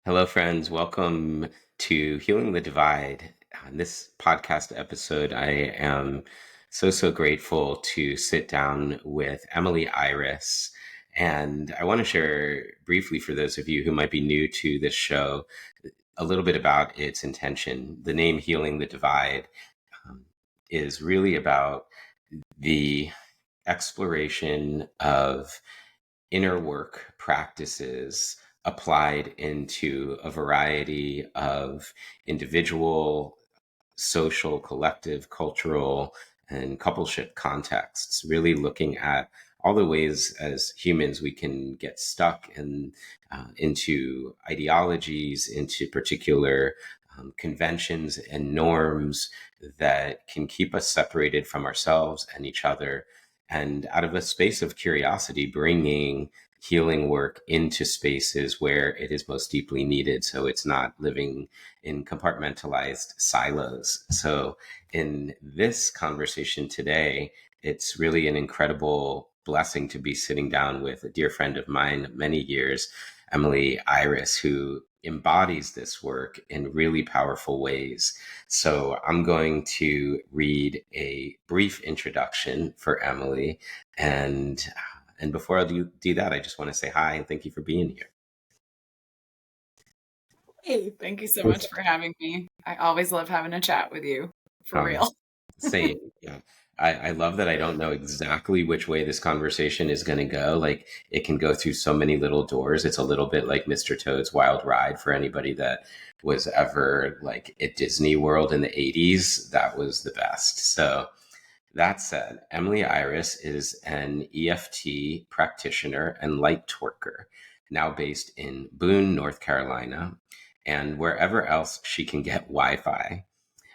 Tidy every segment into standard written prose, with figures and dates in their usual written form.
Hello, friends. Welcome to Healing the Divide. On this podcast episode, I am so grateful to sit down with Emily Iris. And I want to share briefly, for those of you who might be new to this show, a little bit about its intention. The name Healing the Divide um, is really about the exploration of inner work practices applied into a variety of individual, social, collective, cultural, and coupleship contexts, really looking at all the ways as humans we can get stuck into ideologies, into particular conventions and norms that can keep us separated from ourselves and each other. And out of a space of curiosity, bringing healing work into spaces where it is most deeply needed. So it's not living in compartmentalized silos. So in this conversation today, it's really an incredible blessing to be sitting down with a dear friend of mine, many years, Emily Iris, who embodies this work in really powerful ways. So I'm going to read a brief introduction for Emily. And before I do that, I just want to say hi and thank you for being here. Hey, thank you so much for having me. I always love having a chat with you, for real. Same. Yeah. I love that I don't know exactly which way this conversation is going to go. Like, it can go through so many little doors. It's a little bit like Mr. Toad's Wild Ride for anybody that was ever like at Disney World in the 80s. That was the best. So that said, Emily Iris is an EFT practitioner and light worker, now based in Boone, North Carolina, and wherever else she can get Wi-Fi.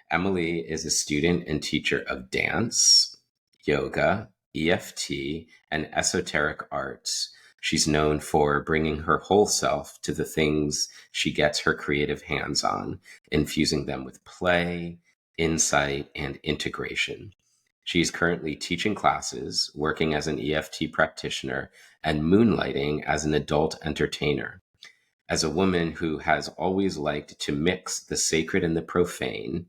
Emily is a student and teacher of dance, yoga, EFT, and esoteric arts. She's known for bringing her whole self to the things she gets her creative hands on, infusing them with play, insight, and integration. She's currently teaching classes, working as an EFT practitioner, and moonlighting as an adult entertainer. As a woman who has always liked to mix the sacred and the profane,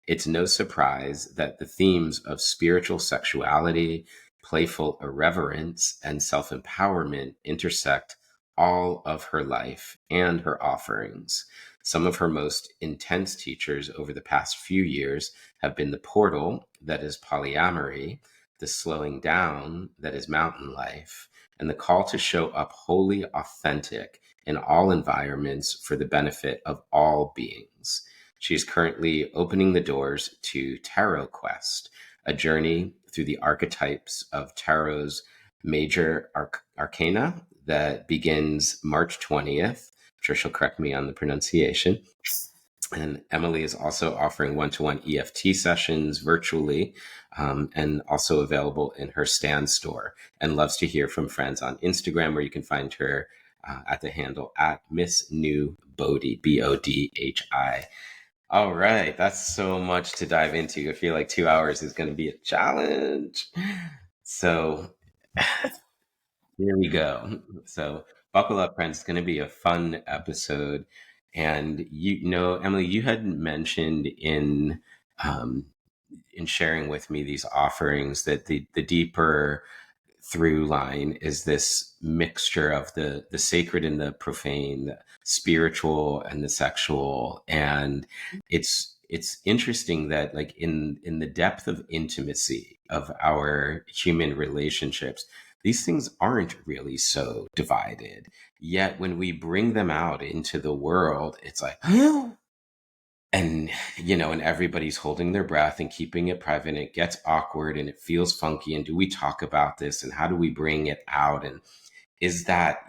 it's no surprise that the themes of spiritual sexuality, playful irreverence, and self empowerment intersect all of her life and her offerings. Some of her most intense teachers over the past few years have been the portal, that is polyamory, the slowing down, that is mountain life, and the call to show up wholly authentic in all environments for the benefit of all beings. She is currently opening the doors to Tarot Quest, a journey through the archetypes of Tarot's major arcana that begins March 20th. I'm sure she'll correct me on the pronunciation. And Emily is also offering one-to-one EFT sessions virtually, and also available in her Stand store, and loves to hear from friends on Instagram, where you can find her at the handle at Miss New Bodhi, Bodhi. All right, that's so much to dive into. I feel like 2 hours is going to be a challenge. So here we go. So buckle up, friends. It's going to be a fun episode. And Emily, you had mentioned um, in sharing with me these offerings that the deeper through line is this mixture of the sacred and the profane, the spiritual and the sexual. And it's interesting that, like, in the depth of intimacy of our human relationships, these things aren't really so divided. Yet when we bring them out into the world, it's like and and everybody's holding their breath and keeping it private, and it gets awkward and it feels funky, and do we talk about this, and how do we bring it out, and is that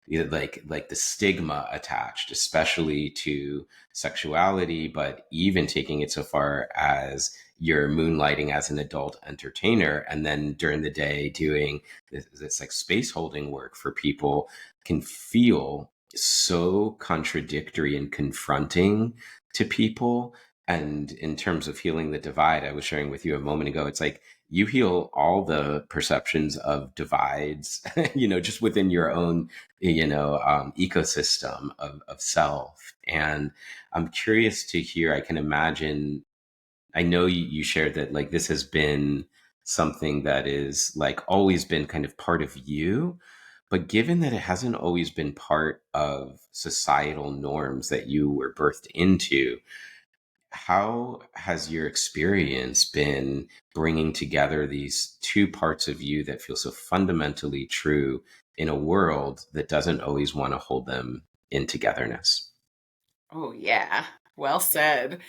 like the stigma attached, especially to sexuality, but even taking it so far as you're moonlighting as an adult entertainer, and then during the day doing this like space holding work for people, can feel so contradictory and confronting to people. And in terms of healing the divide, I was sharing with you a moment ago, it's like you heal all the perceptions of divides, just within your own, ecosystem of self. And I'm curious to hear, I can imagine, I know you shared that like this has been something that is like always been kind of part of you, but given that it hasn't always been part of societal norms that you were birthed into, how has your experience been bringing together these two parts of you that feel so fundamentally true in a world that doesn't always want to hold them in togetherness? Oh, yeah. Well said.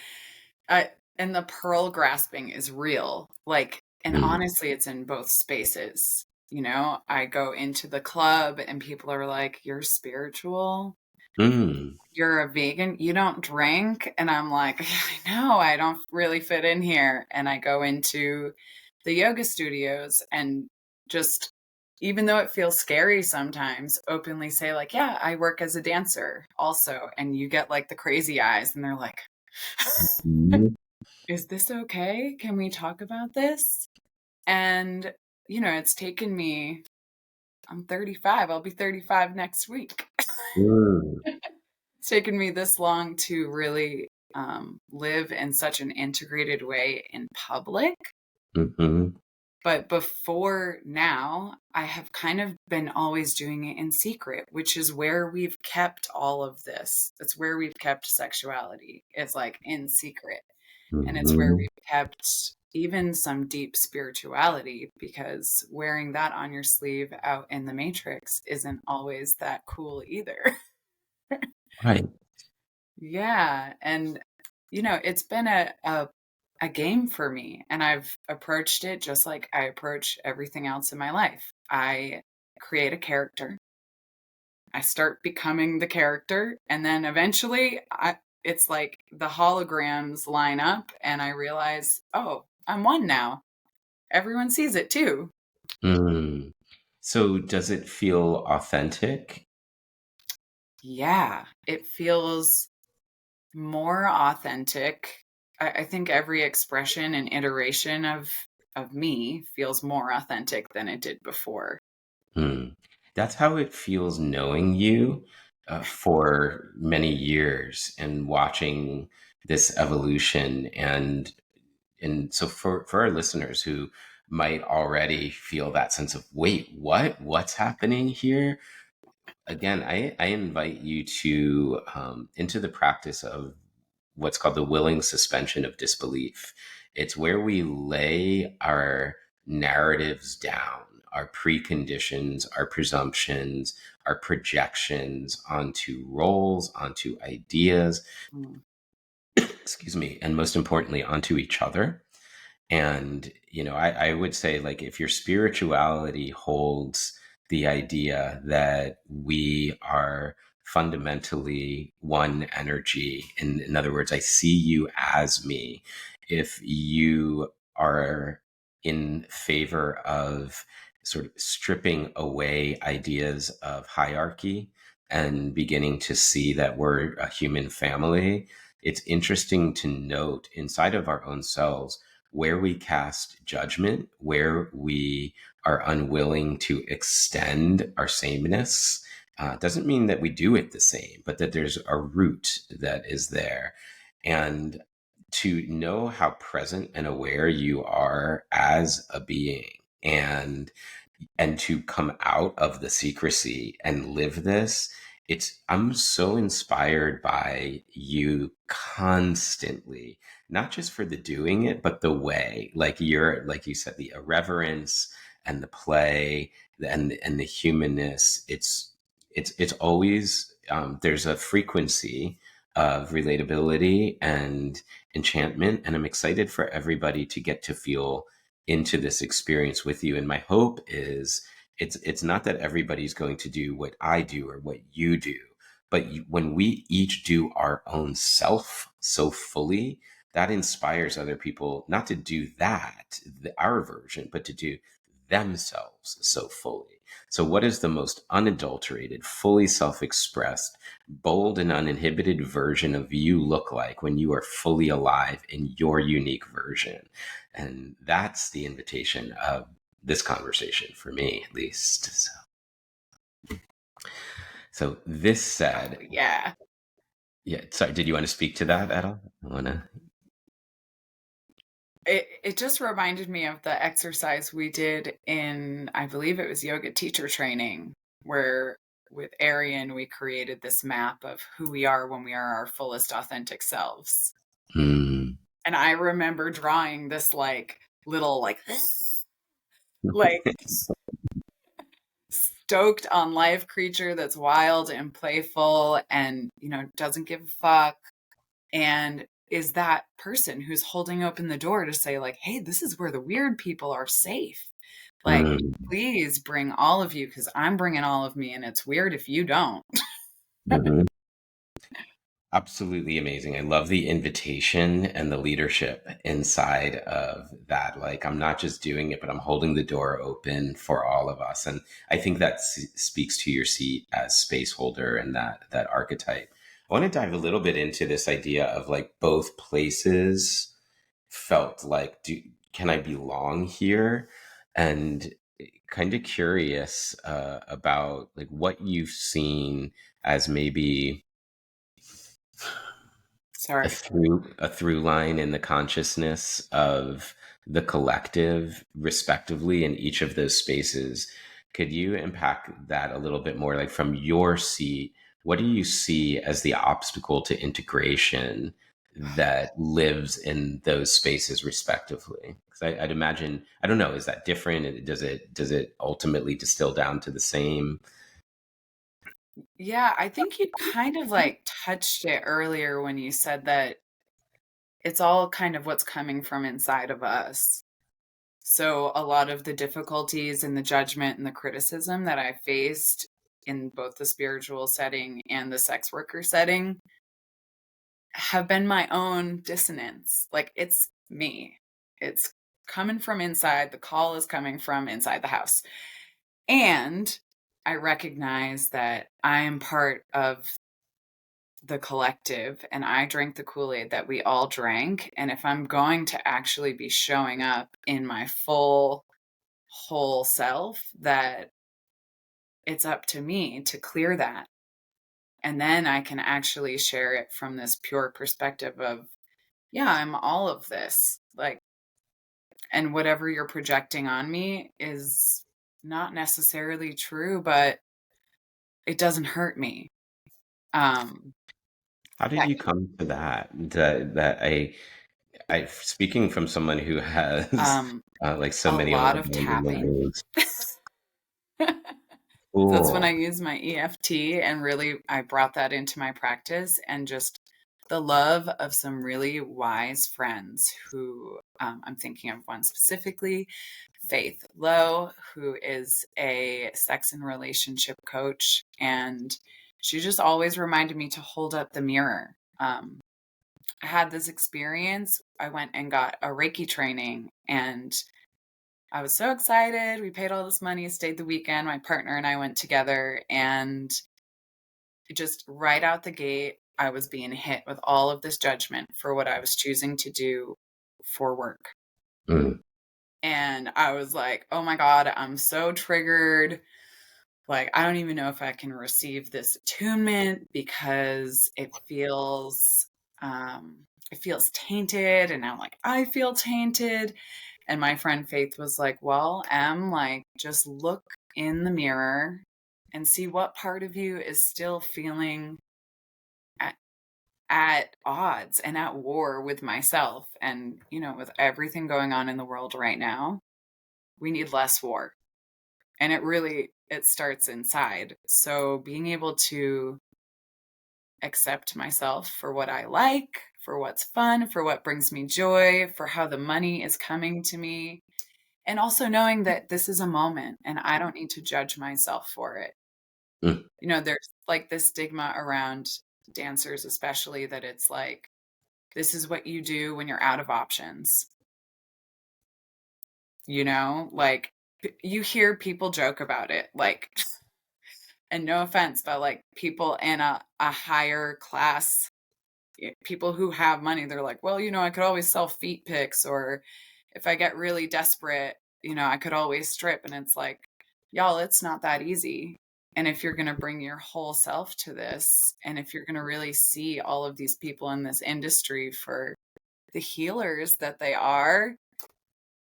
I and the pearl grasping is real. Like, and Mm. honestly, it's in both spaces. I go into the club and people are like, "You're spiritual? Mm. You're a vegan? You don't drink?" And I'm like, "I know, I don't really fit in here." And I go into the yoga studios and just, even though it feels scary sometimes, openly say, like, "Yeah, I work as a dancer also." And you get like the crazy eyes, and they're like, Mm. "Is this okay? Can we talk about this?" And, it's taken me, I'm 35, I'll be 35 next week. Mm. It's taken me this long to really live in such an integrated way in public. Mhm. But before now, I have kind of been always doing it in secret, which is where we've kept all of this. It's where we've kept sexuality. It's like in secret. And it's where Mhm. we've kept even some deep spirituality, because wearing that on your sleeve out in the matrix isn't always that cool either. Right. Yeah. And, it's been a game for me. And I've approached it just like I approach everything else in my life. I create a character, I start becoming the character, and then eventually it's like the holograms line up, and I realize, oh, I'm one now. Everyone sees it too. Mm. So does it feel authentic? Yeah, it feels more authentic. I think every expression and iteration of me feels more authentic than it did before. Hmm. That's how it feels knowing you for many years and watching this evolution. And so for our listeners who might already feel that sense of, wait, what's happening here? Again, I invite you to into the practice of what's called the willing suspension of disbelief. It's where we lay our narratives down, our preconditions, our presumptions, our projections onto roles, onto ideas, Mm. excuse me, and most importantly, onto each other. And, I would say, like, if your spirituality holds the idea that we are fundamentally one energy, in other words, I see you as me, if you are in favor of sort of stripping away ideas of hierarchy and beginning to see that we're a human family, it's interesting to note inside of our own selves where we cast judgment, where we are unwilling to extend our sameness. Doesn't mean that we do it the same, but that there's a root that is there. And to know how present and aware you are as a being, and to come out of the secrecy and live this, I'm so inspired by you constantly, not just for the doing it but the way, like you're, like you said, the irreverence and the play and the humanness. It's always, there's a frequency of relatability and enchantment, and I'm excited for everybody to get to feel into this experience with you. And my hope is it's not that everybody's going to do what I do or what you do, but when we each do our own self so fully, that inspires other people not to do that, our version, but to do themselves so fully. So, what is the most unadulterated, fully self expressed, bold, and uninhibited version of you look like when you are fully alive in your unique version? And that's the invitation of this conversation for me, at least. So this Oh, said, yeah. yeah, sorry, did you want to speak to that at all? I want to. It just reminded me of the exercise we did in, I believe it was yoga teacher training, where with Arian, we created this map of who we are when we are our fullest authentic selves. Mm. And I remember drawing this like little like stoked on life creature that's wild and playful and, doesn't give a fuck, and is that person who's holding open the door to say like, hey, this is where the weird people are safe. Like, Mm. please bring all of you because I'm bringing all of me and it's weird if you don't. Mhm. Absolutely amazing. I love the invitation and the leadership inside of that. Like, I'm not just doing it, but I'm holding the door open for all of us. And I think that speaks to your seat as space holder and that archetype. I want to dive a little bit into this idea of like both places felt like, can I belong here? And kind of curious about like what you've seen as maybe Sorry. a through line in the consciousness of the collective respectively in each of those spaces. Could you unpack that a little bit more, like from your seat? What do you see as the obstacle to integration that lives in those spaces respectively? Because I'd imagine, I don't know, is that different? Does it ultimately distill down to the same? Yeah, I think you kind of like touched it earlier when you said that it's all kind of what's coming from inside of us. So a lot of the difficulties and the judgment and the criticism that I faced in both the spiritual setting and the sex worker setting have been my own dissonance. Like, it's me. It's coming from inside. The call is coming from inside the house. And I recognize that I am part of the collective and I drank the Kool-Aid that we all drank. And if I'm going to actually be showing up in my full whole self, that it's up to me to clear that. And then I can actually share it from this pure perspective of, yeah, I'm all of this. Like, and whatever you're projecting on me is not necessarily true, but it doesn't hurt me. Um, How did that you come to that? That I speaking from someone who has like so a many of lot the of abandonment tapping. wounds. That's when I Cool. use my EFT, and really I brought that into my practice, and just the love of some really wise friends who, I'm thinking of one specifically, Faith Lowe, who is a sex and relationship coach. And she just always reminded me to hold up the mirror. I had this experience. I went and got a Reiki training, and I was so excited. We paid all this money, stayed the weekend. My partner and I went together, and just right out the gate, I was being hit with all of this judgment for what I was choosing to do for work. Mm, And I was like, oh my God, I'm so triggered. Like, I don't even know if I can receive this attunement because it feels tainted. And I'm like, I feel tainted. And my friend Faith was like, well, Em, like, just look in the mirror and see what part of you is still feeling at, at odds and at war with myself. And, with everything going on in the world right now, we need less war. And it starts inside. So being able to accept myself for what I like, for what's fun, for what brings me joy, for how the money is coming to me, and also knowing that this is a moment and I don't need to judge myself for it. mm. There's like this stigma around dancers, especially, that it's like, this is what you do when you're out of options, like you hear people joke about it, like, and no offense, but like people in a higher class, people who have money, they're like, well, I could always sell feet pics, or if I get really desperate, I could always strip. And it's like, y'all, it's not that easy. And if you're going to bring your whole self to this, and if you're going to really see all of these people in this industry for the healers that they are,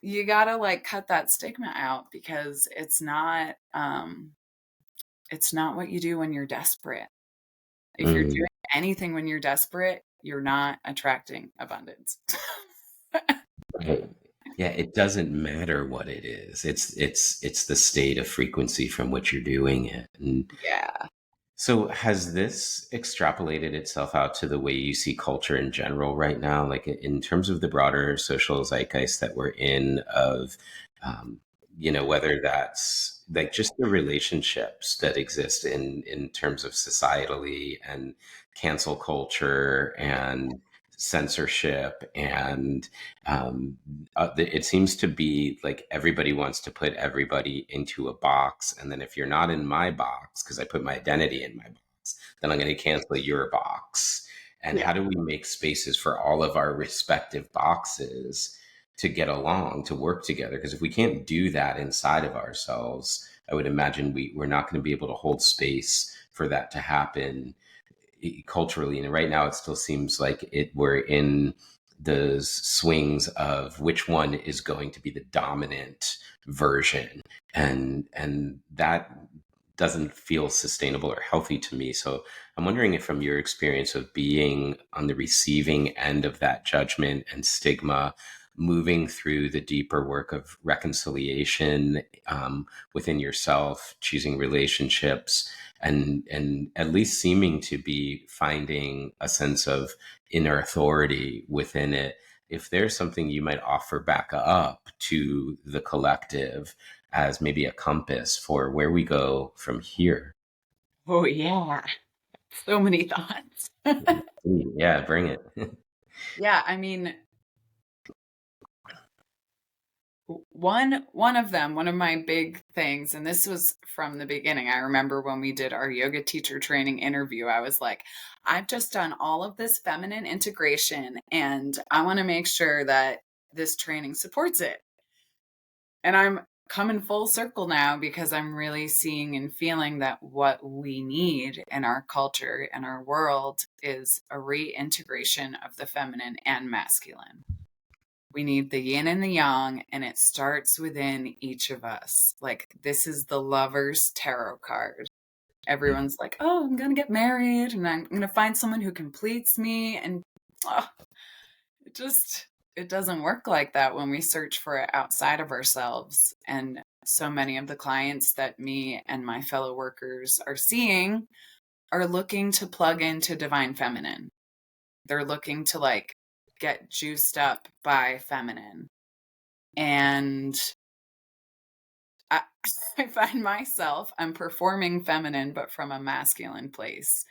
you got to like cut that stigma out, because it's not what you do when you're desperate. If you're Mm. doing anything when you're desperate, you're not attracting abundance. Right. Yeah, it doesn't matter what it is. It's the state of frequency from which you're doing it. And Yeah. so has this extrapolated itself out to the way you see culture in general right now? Like in terms of the broader social zeitgeist that we're in of, um, whether that's like just the relationships that exist in terms of societally and cancel culture and censorship and um, it seems to be like everybody wants to put everybody into a box, and then if you're not in my box because I put my identity in my box, then I'm going to cancel your box. And Yeah. how do we make spaces for all of our respective boxes to get along, to work together? Because if we can't do that inside of ourselves, I would imagine we're not going to be able to hold space for that to happen culturally. And right now it still seems like we're in those swings of which one is going to be the dominant version, and that doesn't feel sustainable or healthy to me. So I'm wondering if, from your experience of being on the receiving end of that judgment and stigma, moving through the deeper work of reconciliation within yourself, choosing relationships, and at least seeming to be finding a sense of inner authority within it, if there's something you might offer back up to the collective as maybe a compass for where we go from here. Oh, yeah. So many thoughts. Yeah, bring it. Yeah, I mean, one of them, one of my big things, and this was from the beginning. I remember when we did our yoga teacher training interview, I was like, I've just done all of this feminine integration, and I want to make sure that this training supports it. And I'm coming full circle now, because I'm really seeing and feeling that what we need in our culture and our world is a reintegration of the feminine and masculine. We need the yin and the yang, and it starts within each of us. Like, this is the lover's tarot card. Everyone's like, oh, I'm going to get married and I'm going to find someone who completes me. And oh, it just, it doesn't work like that when we search for it outside of ourselves. And so many of the clients that me and my fellow workers are seeing are looking to plug into divine feminine. They're looking to like get juiced up by feminine. And I, I find myself, I'm performing feminine, but from a masculine place.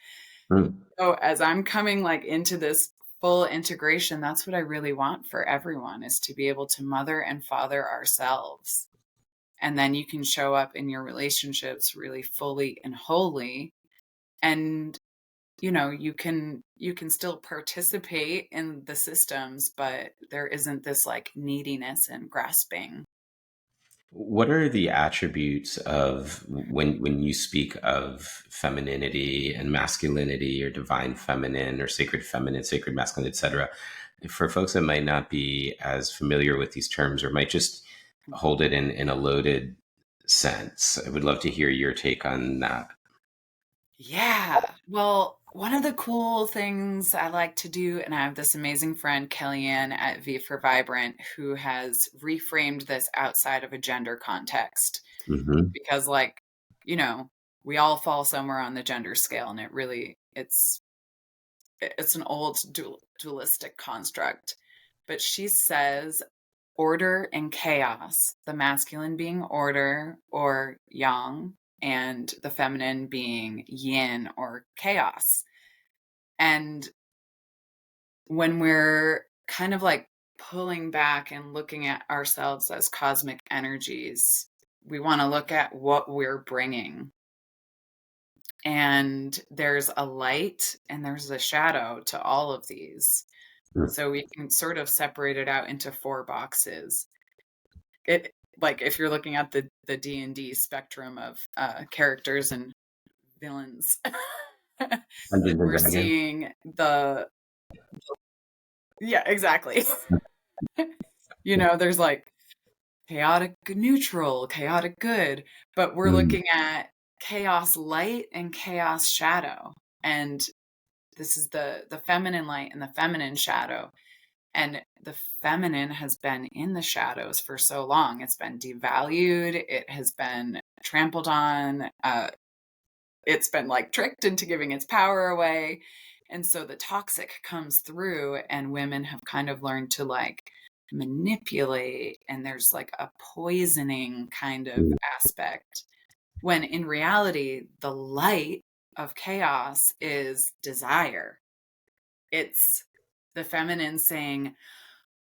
Mm. So as I'm coming like into this full integration, that's what I really want for everyone, is to be able to mother and father ourselves. And then you can show up in your relationships really fully and wholly. And you can still participate in the systems, but there isn't this like neediness and grasping. What are the attributes of when you speak of femininity and masculinity or divine feminine or sacred feminine, sacred masculine, etc.? For folks that might not be as familiar with these terms or might just hold it in a loaded sense, I would love to hear your take on that. Yeah. Well, one of the cool things I like to do, and I have this amazing friend, Kellyanne at V for Vibrant, who has reframed this outside of a gender context. Hmm. Because, like, you know, we all fall somewhere on the gender scale, and it's an old dualistic construct. But she says order and chaos, the masculine being order or yang, and the feminine being yin or chaos. And when we're kind of like pulling back and looking at ourselves as cosmic energies, we want to look at what we're bringing. And there's a light and there's a shadow to all of these. So we can sort of separate it out into 4 boxes. It like if you're looking at the D&D spectrum of characters and villains, Dungeons and we're Dragons. seeing the yeah, exactly. There's like chaotic neutral, chaotic good, but we're Mm. looking at chaos light and chaos shadow. And this is the feminine light and the feminine shadow. And the feminine has been in the shadows for so long. It's been devalued, it has been trampled on, it's been like tricked into giving its power away. And so the toxic comes through, and women have kind of learned to like manipulate, and there's like a poisoning kind of Mm. aspect. When in reality, the light of chaos is desire. It's the feminine saying,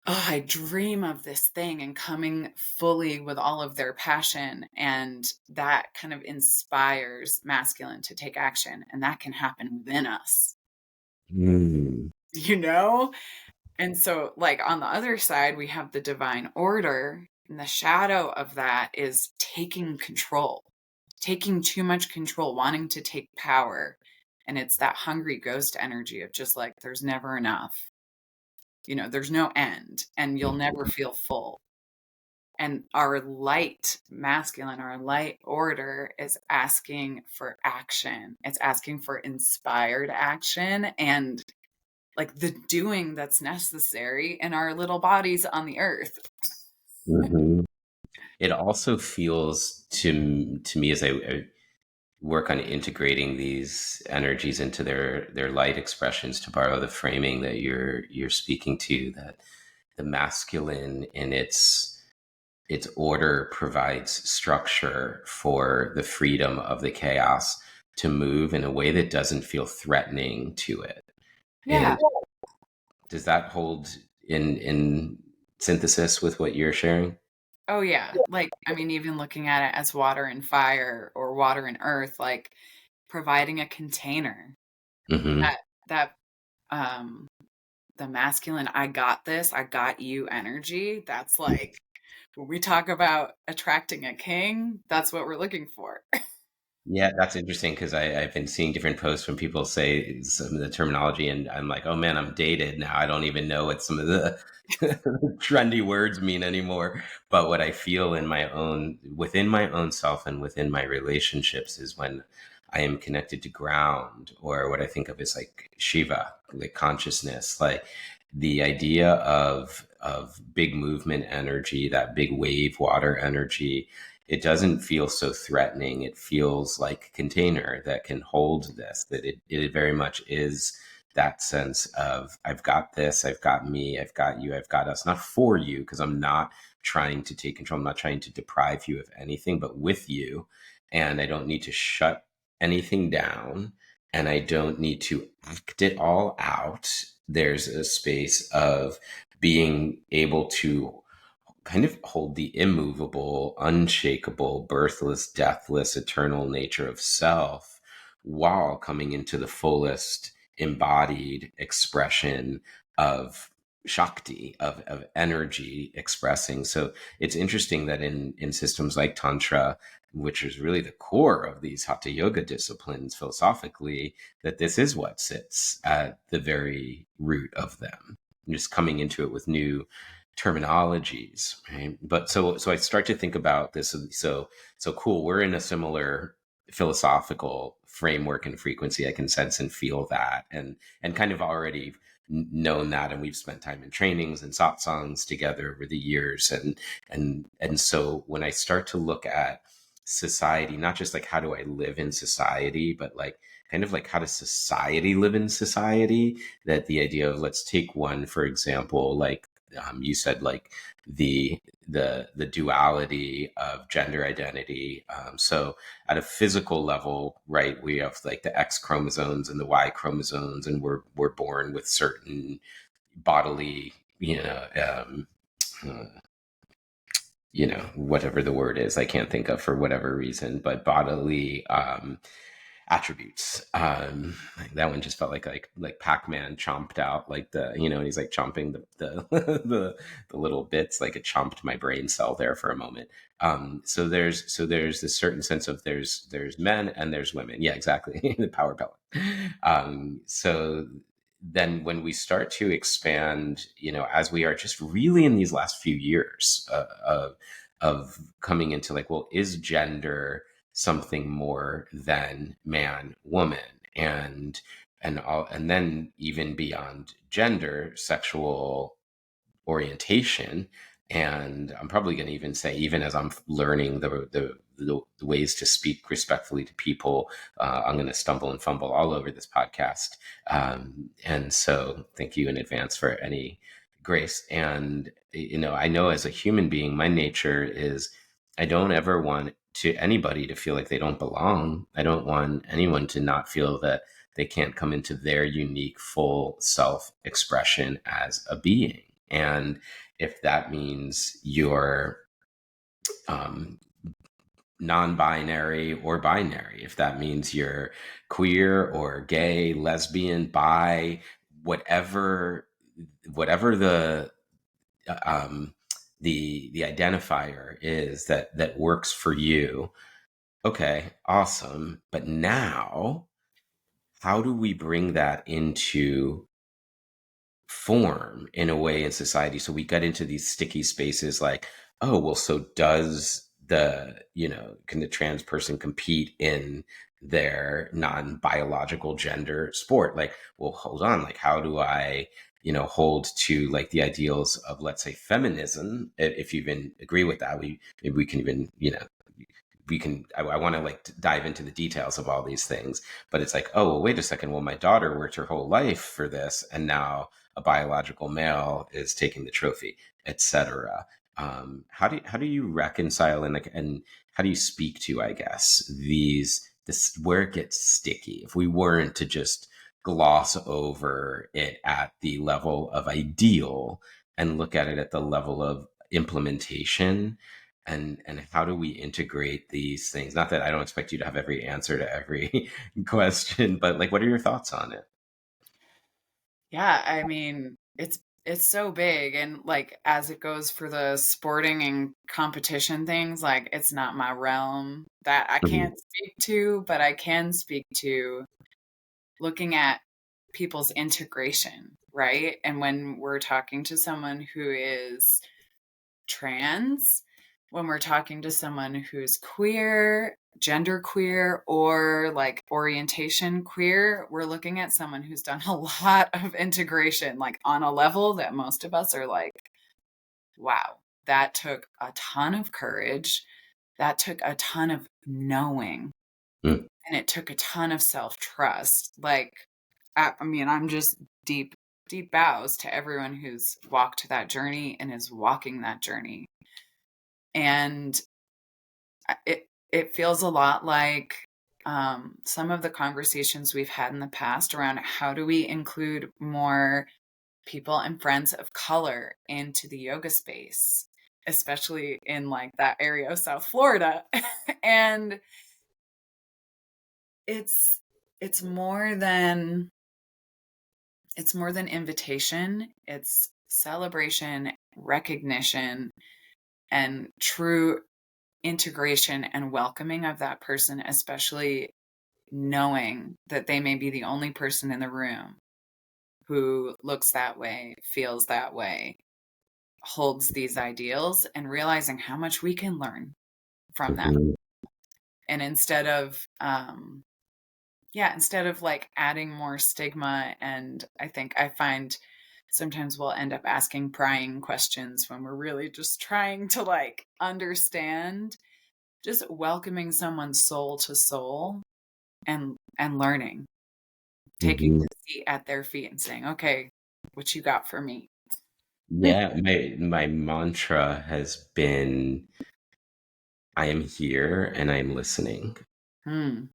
oh, I dream of this thing, and coming fully with all of their passion. And that kind of inspires masculine to take action. And that can happen within us, Mm. you know? And so, like, on the other side, we have the divine order. And the shadow of that is taking control, taking too much control, wanting to take power. And it's that hungry ghost energy of just like, there's never enough. There's no end, and you'll never feel full. And our light masculine, our light order is asking for action. It's asking for inspired action and like the doing that's necessary in our little bodies on the earth. Mhm. It also feels to me as I work on integrating these energies into their light expressions, to borrow the framing that you're speaking to, that the masculine in its order provides structure for the freedom of the chaos to move in a way that doesn't feel threatening to it. Yeah. And does that hold in synthesis with what you're sharing? Oh, yeah. Like, I mean, even looking at it as water and fire or water and earth, like providing a container Hmm. that, um, the masculine, I got this, I got you energy. That's like when we talk about attracting a king, that's what we're looking for. Yeah, that's interesting because I've been seeing different posts when people say some of the terminology, and I'm like, oh man, I'm dated now. I don't even know what some of the trendy words mean anymore. But what I feel within my own self and within my relationships is when I am connected to ground, or what I think of as like Shiva, like consciousness, like the idea of big movement energy, that big wave water energy. It doesn't feel so threatening. It feels like a container that can hold this, that it very much is that sense of I've got this, I've got me, I've got you, I've got us, not for you, because I'm not trying to take control. I'm not trying to deprive you of anything, but with you. And I don't need to shut anything down, and I don't need to act it all out. There's a space of being able to kind of hold the immovable, unshakable, birthless, deathless, eternal nature of self while coming into the fullest embodied expression of Shakti, of energy expressing. So it's interesting that in systems like Tantra, which is really the core of these Hatha Yoga disciplines philosophically, that this is what sits at the very root of them. Just coming into it with new terminologies, right? But so I start to think about this. So cool. We're in a similar philosophical framework and frequency. I can sense and feel that, and kind of already known that, and we've spent time in trainings and satsangs together over the years, and so when I start to look at society, not just like how do I live in society, but like kind of like how does society live in society, that the idea of, let's take one for example, like you said, like the duality of gender identity. So at a physical level, right, we have like the X chromosomes and the Y chromosomes, and we're born with certain bodily, uh, whatever the word is, I can't think of for whatever reason, but bodily attributes. Like that one just felt like Pac-Man chomped out like and he's like chomping the the little bits, like it chomped my brain cell there for a moment. So there's this certain sense of there's men and there's women. Yeah, exactly. The power pellet. So then when we start to expand, as we are just really in these last few years of coming into like, well, is gender something more than man, woman, and then even beyond gender, sexual orientation. And I'm probably going to even say, even as I'm learning the ways to speak respectfully to people, I'm going to stumble and fumble all over this podcast. And so thank you in advance for any grace. And, I know as a human being, my nature is I don't ever want to anybody to feel like they don't belong. I don't want anyone to not feel that they can't come into their unique full self expression as a being. And if that means you're um, non-binary or binary, if that means you're queer or gay, lesbian, bi, whatever, whatever um, the identifier is that works for you. Okay, awesome. But now, how do we bring that into form in a way in society? So we get into these sticky spaces like, oh, well, so does can the trans person compete in their non-biological gender sport? Like, well, hold on, like, how do I, hold to like the ideals of, let's say, feminism? If you even agree with that, maybe we can even, we can I want to like dive into the details of all these things, but it's like, oh, well, wait a second, well, my daughter worked her whole life for this, and now a biological male is taking the trophy, etc. How do you reconcile, and how do you speak to, I guess, this where it gets sticky, if we weren't to just gloss over it at the level of ideal and look at it at the level of implementation, and how do we integrate these things? Not that I don't expect you to have every answer to every question, but like, what are your thoughts on it? Yeah, I mean, it's so big, and like as it goes for the sporting and competition things, like it's not my realm that I Mhm. can't speak to, but I can speak to looking at people's integration, right? And when we're talking to someone who is trans, when we're talking to someone who's queer, gender queer, or like orientation queer, we're looking at someone who's done a lot of integration, like on a level that most of us are like, wow, that took a ton of courage. That took a ton of knowing, Mm, and it took a ton of self trust. Like, I mean, I'm just deep, deep bows to everyone who's walked that journey and is walking that journey. And it feels a lot like some of the conversations we've had in the past around how do we include more people and friends of color into the yoga space, especially in like that area of South Florida. And it's it's more than it's more than invitation. It's celebration, recognition, and true integration and welcoming of that person, especially knowing that they may be the only person in the room who looks that way, feels that way, holds these ideals, and realizing how much we can learn from them. mhm. And instead of like adding more stigma, and I think I find sometimes we'll end up asking prying questions when we're really just trying to like understand, just welcoming someone's soul to soul and learning, taking Mhm. the seat at their feet and saying, "Okay, what you got for me?" Yeah, my mantra has been, I am here and I'm listening. Hmm.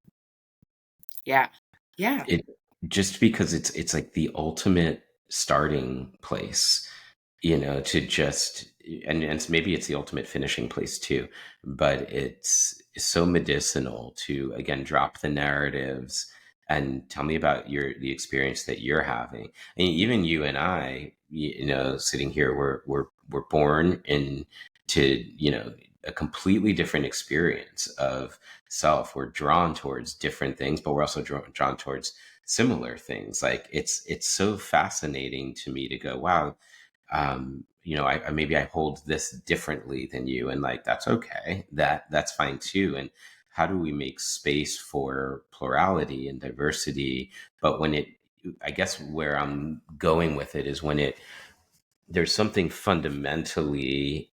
Yeah. Yeah. It just because it's like the ultimate starting place, to just and maybe it's the ultimate finishing place too, but it's so medicinal to again drop the narratives and tell me about the experience that you're having. And even you and I, sitting here, we're born into, a completely different experience of self. We're drawn towards different things, but we're also drawn towards similar things. Like it's so fascinating to me to go, wow, I maybe I hold this differently than you, and like that's okay. That's fine too. And how do we make space for plurality and diversity? But I guess where I'm going with it is when there's something fundamentally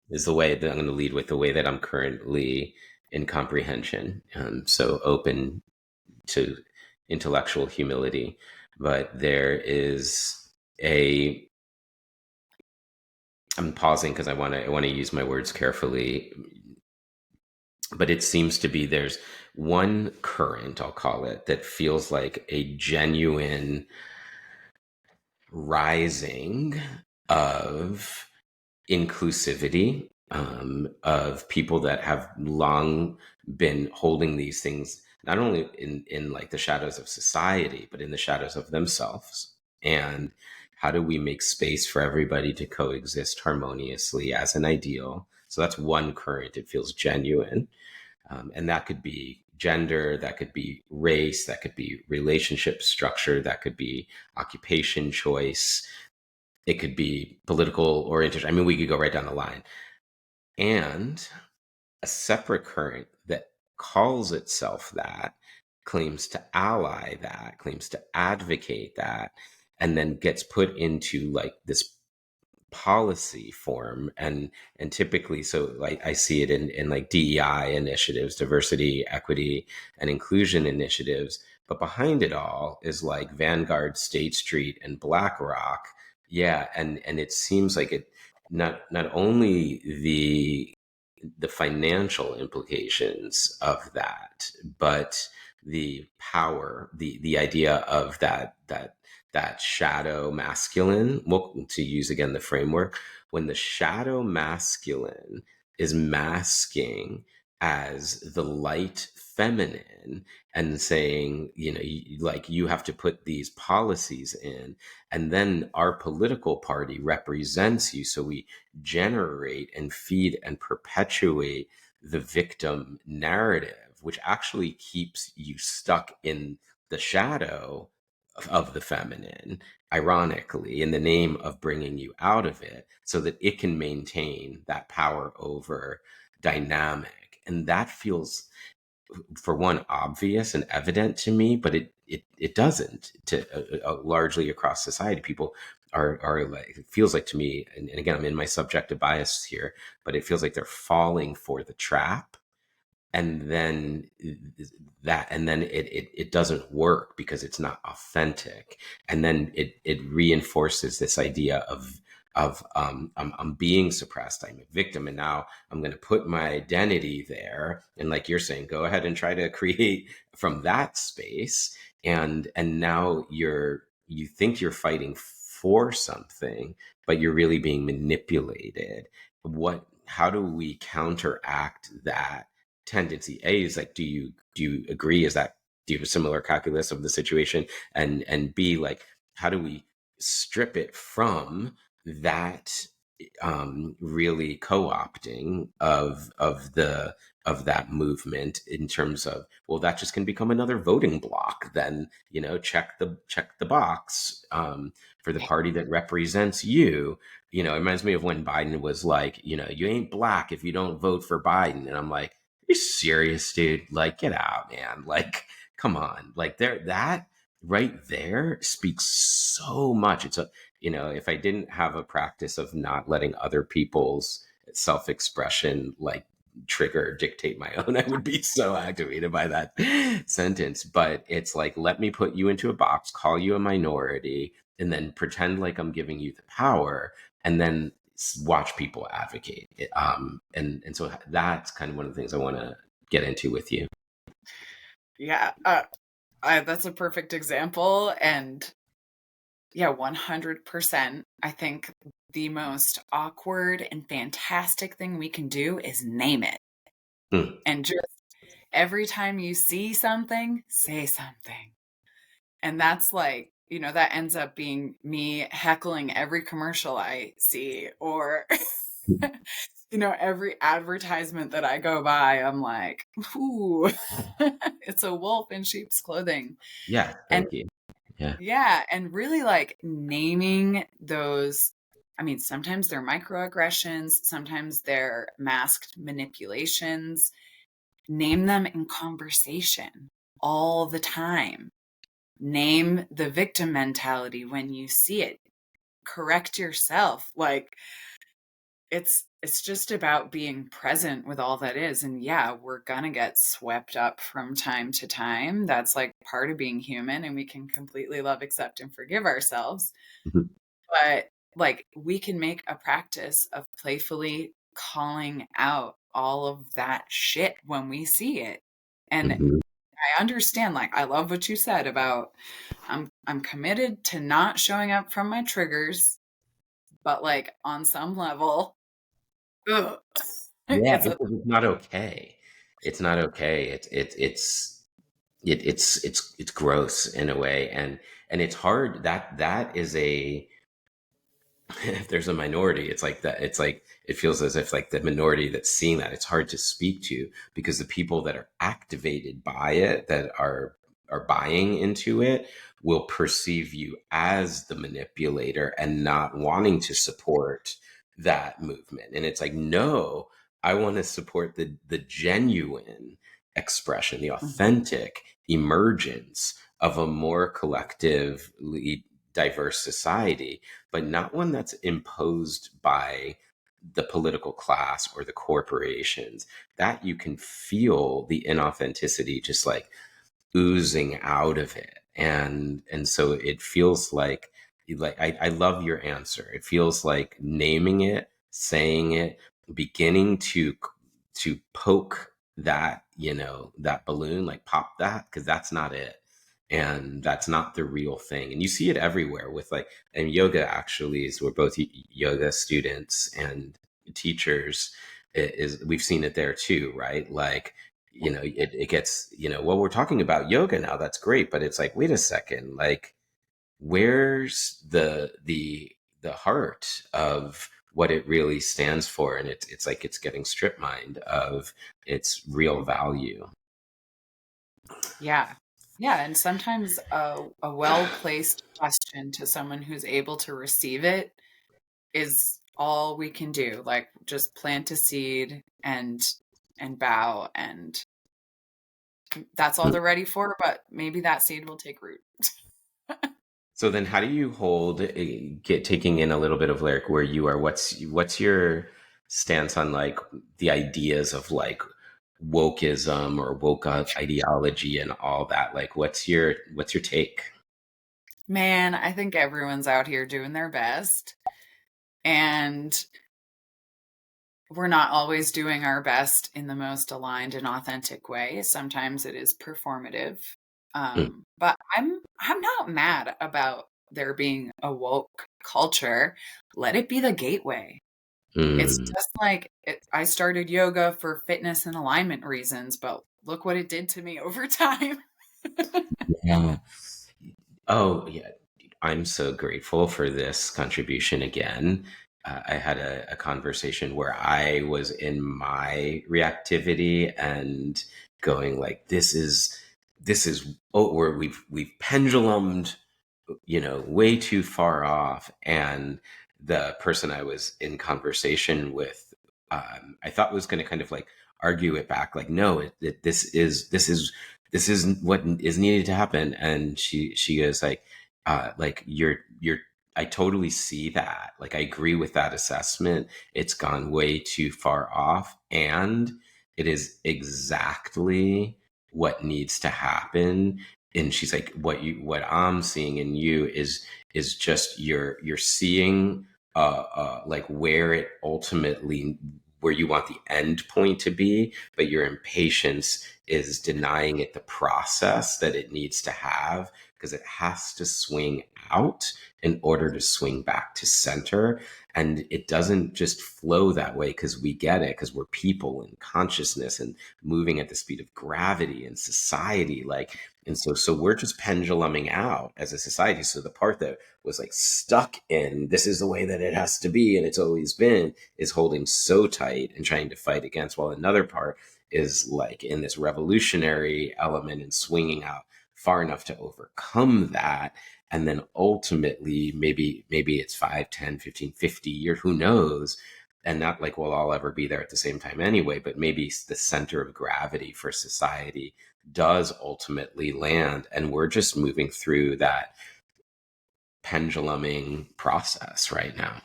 is the way that I'm going to lead with the way that I'm currently in comprehension. So open to intellectual humility, but there is a I'm pausing because I want to use my words carefully, but it seems to be there's one current, I'll call it, that feels like a genuine rising of inclusivity, of people that have long been holding these things not only in like the shadows of society but in the shadows of themselves. And how do we make space for everybody to coexist harmoniously as an ideal? So that's one current. It feels genuine. And that could be gender, that could be race, that could be relationship structure, that could be occupation choice, it could be political orientation. I mean, we could go right down the line. And a separate current that calls itself that, claims to ally that, claims to advocate that, and then gets put into like this policy form. And typically, so like I see it in like DEI initiatives, diversity, equity, and inclusion initiatives. But behind it all is like Vanguard, State Street, and BlackRock. Yeah, and it seems like it not only the financial implications of that, but the power, the idea of that shadow masculine. Well, to use again the framework, when the shadow masculine is masking as the light feminine and saying, like you have to put these policies in, and then our political party represents you. So we generate and feed and perpetuate the victim narrative, which actually keeps you stuck in the shadow of the feminine, ironically, in the name of bringing you out of it so that it can maintain that power over dynamic. And that feels, for one, obvious and evident to me, but it doesn't to largely across society. People are like, it feels like to me, and again, I'm in my subjective bias here, but it feels like they're falling for the trap, and then it doesn't work because it's not authentic, and then it reinforces this idea of I'm being suppressed, I'm a victim, and now I'm going to put my identity there, and like you're saying, go ahead and try to create from that space, and now you think you're fighting for something, but you're really being manipulated. How do we counteract that tendency? A is like, do you agree? Do you have a similar calculus of the situation? And B, like, how do we strip it from that really co-opting of that movement, in terms of, well, that just can become another voting block, then check the box for the party that represents you. It reminds me of when Biden was like, you ain't black if you don't vote for Biden, and I'm like, are you serious, dude? Like, get out, man. Like, come on. Like, that right there speaks so much. If I didn't have a practice of not letting other people's self-expression like trigger dictate my own, I would be so activated by that sentence. But it's like, let me put you into a box, call you a minority, and then pretend like I'm giving you the power, and then watch people advocate it. And so that's kind of one of the things I want to get into with you. Yeah, that's a perfect example. And yeah, 100%. I think the most awkward and fantastic thing we can do is name it. Hmm. And just every time you see something, say something. And that's like, that ends up being me heckling every commercial I see, or, every advertisement that I go by, I'm like, ooh, it's a wolf in sheep's clothing. Yeah, And thank you. Yeah. yeah, and really like naming those. I mean, sometimes they're microaggressions, sometimes they're masked manipulations. Name them in conversation all the time. Name the victim mentality when you see it. Correct yourself. Like it's just about being present with all that is. And yeah, we're gonna get swept up from time to time. That's like part of being human, and we can completely love, accept, and forgive ourselves. Mhm. But like we can make a practice of playfully calling out all of that shit when we see it. And Mhm. I understand, like, I love what you said about I'm committed to not showing up from my triggers, but like on some level, ugh, Yeah, it's a because it's not okay. It's not okay. It's gross in a way, and it's hard. That is a if there's a minority, it's like that. It's like it feels as if like the minority that's seeing that, it's hard to speak to because the people that are activated by it, that are buying into it, will perceive you as the manipulator and not wanting to support that movement. And it's like, no, I want to support the genuine expression, the Mhm. authentic emergence of a more collectively diverse society, but not one that's imposed by the political class or the corporations. That you can feel the inauthenticity just like oozing out of it. And so it feels like I love your answer. It feels like naming it, saying it, beginning to poke that, that balloon, like pop that, because that's not it. And that's not the real thing. And you see it everywhere with like, and yoga actually is, we're both yoga students and teachers, is we've seen it there too, right? Like, it gets, well, we're talking about yoga now, that's great, but it's like, wait a second, like, where's the heart of what it really stands for? And it's like it's getting strip mined of its real value. Yeah. Yeah, and sometimes a well-placed question to someone who's able to receive it is all we can do. Like just plant a seed and bow, and that's all they're ready for, but maybe that seed will take root. So then how do you hold get taking in a little bit of like where you are, what's your stance on like the ideas of like wokeism or woke ideology and all that? Like what's your take? Man, I think everyone's out here doing their best, and we're not always doing our best in the most aligned and authentic way. Sometimes it is performative. Mm, But I'm not mad about there being a woke culture. Let it be the gateway. It's mm, just like I started yoga for fitness and alignment reasons, but look what it did to me over time. yeah. Oh, yeah. I'm so grateful for this contribution again. I had a conversation where I was in my reactivity and going like, this is oh, where we've pendulumed, way too far off. And the person I was in conversation with, I thought was going to kind of like argue it back, like, no, this is what is needed to happen. And she goes like you're I totally see that. Like I agree with that assessment. It's gone way too far off, and it is exactly what needs to happen. And she's like, what I'm seeing in you is just you're seeing like where it ultimately, where you want the end point to be, but your impatience is denying it the process that it needs to have, because it has to swing out in order to swing back to center. And it doesn't just flow that way because we get it, because we're people and consciousness and moving at the speed of gravity and society. Like, and so we're just penduluming out as a society. So the part that was like stuck in this is the way that it has to be and it's always been is holding so tight and trying to fight against, while another part is like in this revolutionary element and swinging out far enough to overcome that. And then ultimately, maybe it's 5, 10, 15, 50 years, who knows? And not like we'll all ever be there at the same time anyway, but maybe the center of gravity for society does ultimately land. And we're just moving through that penduluming process right now.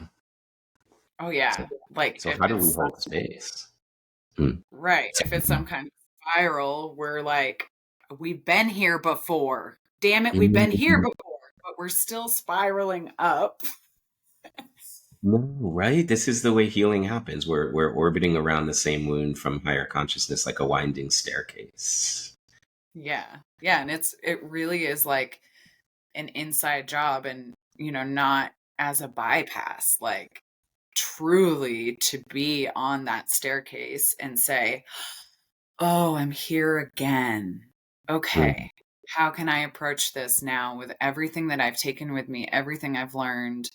Oh yeah. So, Like so if how do we it's hold space? Hmm. right, if it's some kind of spiral, we're like, we've been here before. Damn it, we've been here before, but we're still spiraling up. No, right? This is the way healing happens. We're orbiting around the same wound from higher consciousness like a winding staircase. Yeah. Yeah. And it really is like an inside job and, not as a bypass, like truly to be on that staircase and say, oh, I'm here again. Mm. Okay. How can I approach this now with everything that I've taken with me, everything I've learned,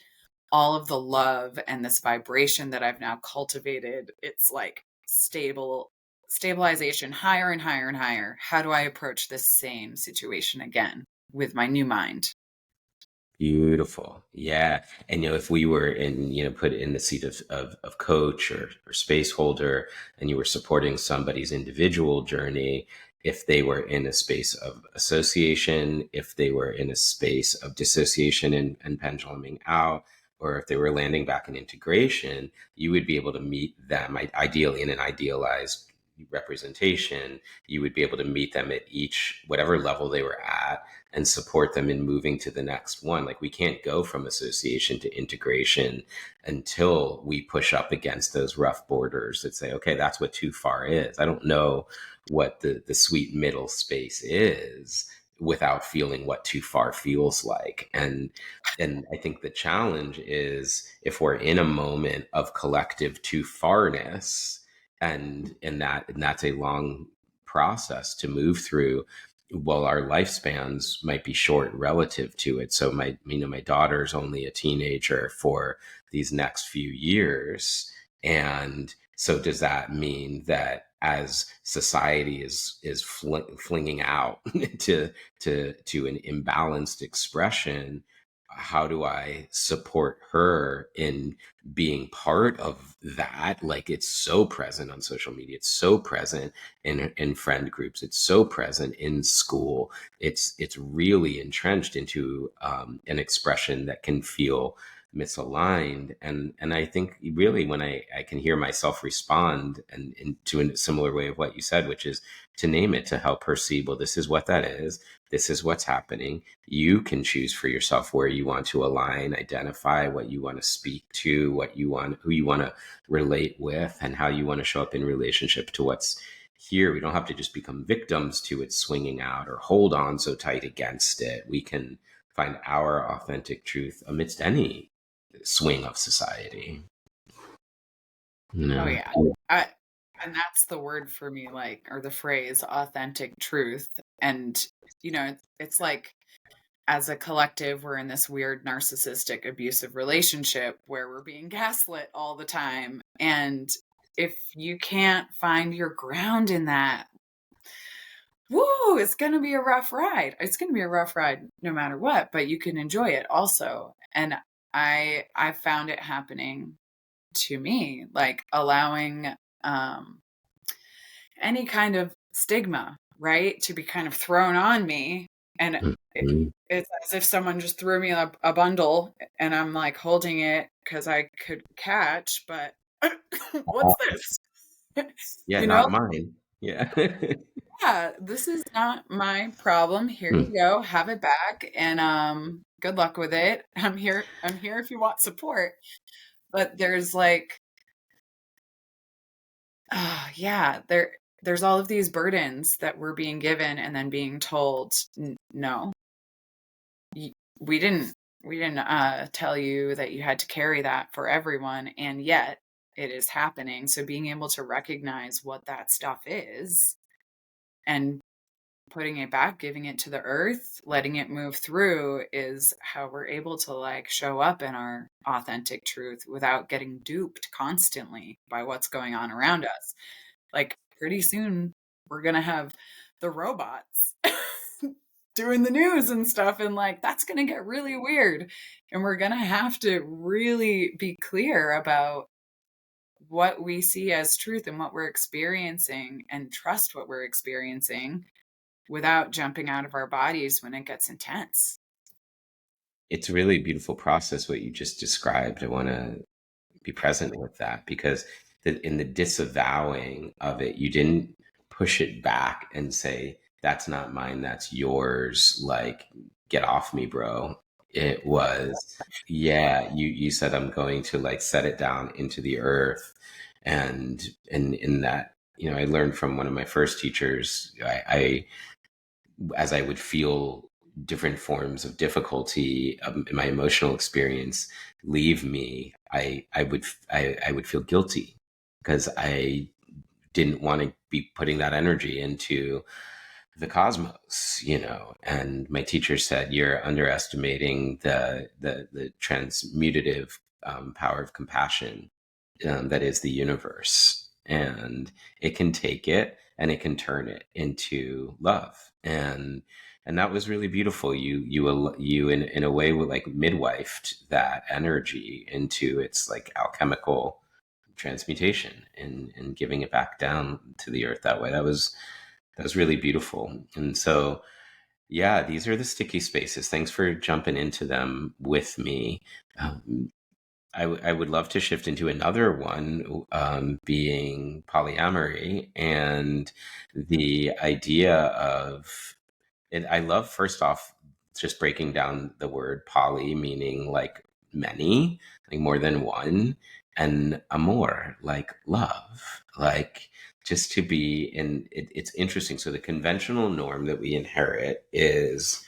all of the love and this vibration that I've now cultivated? It's like stabilization higher and higher and higher. How do I approach this same situation again with my new mind? Beautiful. Yeah. And if we were in, put in the seat of coach or space holder, and you were supporting somebody's individual journey, if they were in a space of association, if they were in a space of dissociation and penduluming out, or if they were landing back in integration, you would be able to meet them ideally in an idealized representation. You would be able to meet them at each, whatever level they were at, and support them in moving to the next one. Like we can't go from association to integration until we push up against those rough borders that say, okay, that's what too far is. I don't know what the sweet middle space is without feeling what too far feels like. And I think the challenge is if we're in a moment of collective too farness, and that's a long process to move through. Well, our lifespans might be short relative to it. So my daughter's only a teenager for these next few years. And so does that mean that as society is flinging out to an imbalanced expression, how do I support her in being part of that? Like it's so present on social media, it's so present in friend groups, it's so present in school. It's really entrenched into an expression that can feel misaligned. And I think really when I can hear myself respond and into a similar way of what you said, which is to name it, to help her see, well, this is what that is, this is what's happening. You can choose for yourself where you want to align, identify what you want to speak to, what you want, who you want to relate with, and how you want to show up in relationship to what's here. We don't have to just become victims to it swinging out or hold on so tight against it. We can find our authentic truth amidst any swing of society. You Oh know? yeah. I and that's the word for me, like, or the phrase authentic truth. And, it's like as a collective, we're in this weird narcissistic abusive relationship where we're being gaslit all the time. And if you can't find your ground in that, woo, it's going to be a rough ride. It's going to be a rough ride no matter what, but you can enjoy it also. And I found it happening to me, like allowing um any kind of stigma, right, to be kind of thrown on me. And Mhm. it's as if someone just threw me a bundle and I'm like holding it because I could catch, but what's this? Yeah, you know, not mine. Yeah. yeah, this is not my problem. Here Hmm. you go, have it back, and good luck with it. I'm here if you want support. But there's like, yeah, there's all of these burdens that we're being given and then being told, no, y- we didn't, tell you that you had to carry that for everyone. And yet it is happening. So being able to recognize what that stuff is and putting it back, giving it to the earth, letting it move through is how we're able to like show up in our authentic truth without getting duped constantly by what's going on around us. Like pretty soon we're going to have the robots doing the news and stuff, and like that's going to get really weird, and we're going to have to really be clear about what we see as truth and what we're experiencing and trust what we're experiencing without jumping out of our bodies when it gets intense. It's a really beautiful process what you just described. I want to be present with that because in the disavowing of it, you didn't push it back and say, that's not mine, that's yours. Like, get off me, bro. It was, yeah, you said I'm going to like set it down into the earth. And in that, I learned from one of my first teachers, as I would feel different forms of difficulty in my emotional experience leave me, I would feel guilty because I didn't want to be putting that energy into the cosmos. And my teacher said, "You're underestimating the transmutative power of compassion that is the universe, and it can take it and it can turn it into love." And that was really beautiful. You in a way were like midwifed that energy into its like alchemical transmutation and giving it back down to the earth that way. That was really beautiful. And so, yeah, these are the sticky spaces. Thanks for jumping into them with me. Um, I would love to shift into another one, being polyamory and the idea of, and I love first off just breaking down the word poly, meaning like many, like more than one, and amor, like love, like just to be in. It's interesting. So the conventional norm that we inherit is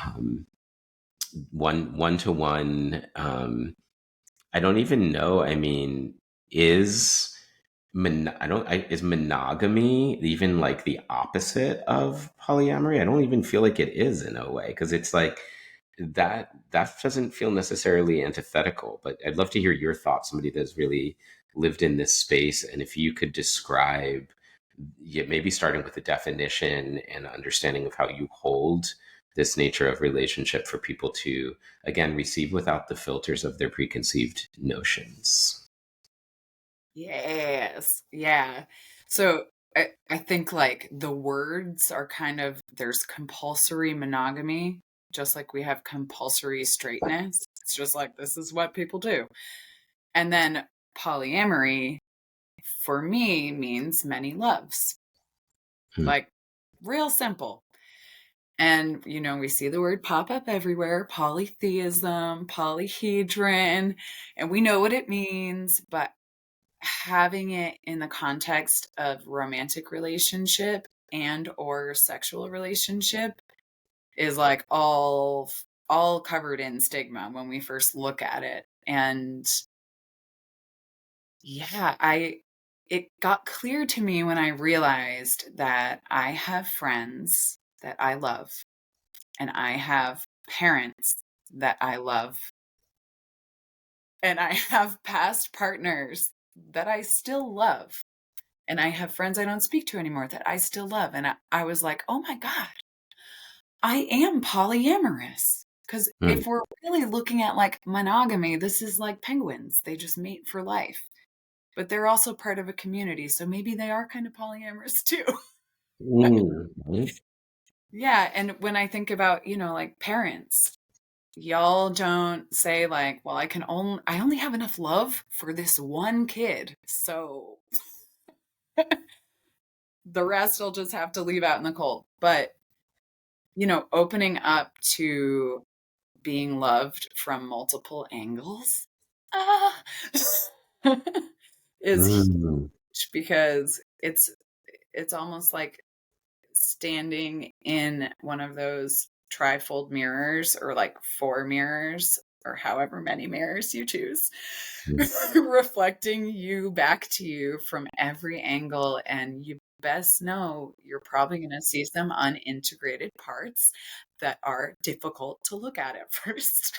um, one to one. I don't even know. I mean, is is monogamy even like the opposite of polyamory? I don't even feel like it is in a way because it's like that doesn't feel necessarily antithetical. But I'd love to hear your thoughts, somebody that's really lived in this space, and if you could describe, yeah, maybe starting with the definition and understanding of how you hold this nature of relationship for people to again receive without the filters of their preconceived notions. Yes. Yeah. So I think like the words are kind of, there's compulsory monogamy, just like we have compulsory straightness. It's just like this is what people do. And then polyamory for me means many loves. Hmm. Like real simple. And we see the word pop up everywhere, polytheism, polyhedron, and we know what it means, but having it in the context of romantic relationship and or sexual relationship is like all covered in stigma when we first look at it. And yeah, I it got clear to me when I realized that I have friends that I love and I have parents that I love and I have past partners that I still love. And I have friends I don't speak to anymore that I still love. And I was like, oh my God, I am polyamorous. Because Hmm. if we're really looking at like monogamy, this is like penguins. They just mate for life. But they're also part of a community. So maybe they are kind of polyamorous too. Hmm. Yeah. And when I think about, like parents, y'all don't say like, well, I only have enough love for this one kid. So the rest will just have to leave out in the cold. But opening up to being loved from multiple angles ah, is Hmm. huge because it's almost like standing in one of those trifold mirrors, or like four mirrors, or however many mirrors you choose, reflecting you back to you from every angle. And you best know you're probably going to see some unintegrated parts that are difficult to look at first.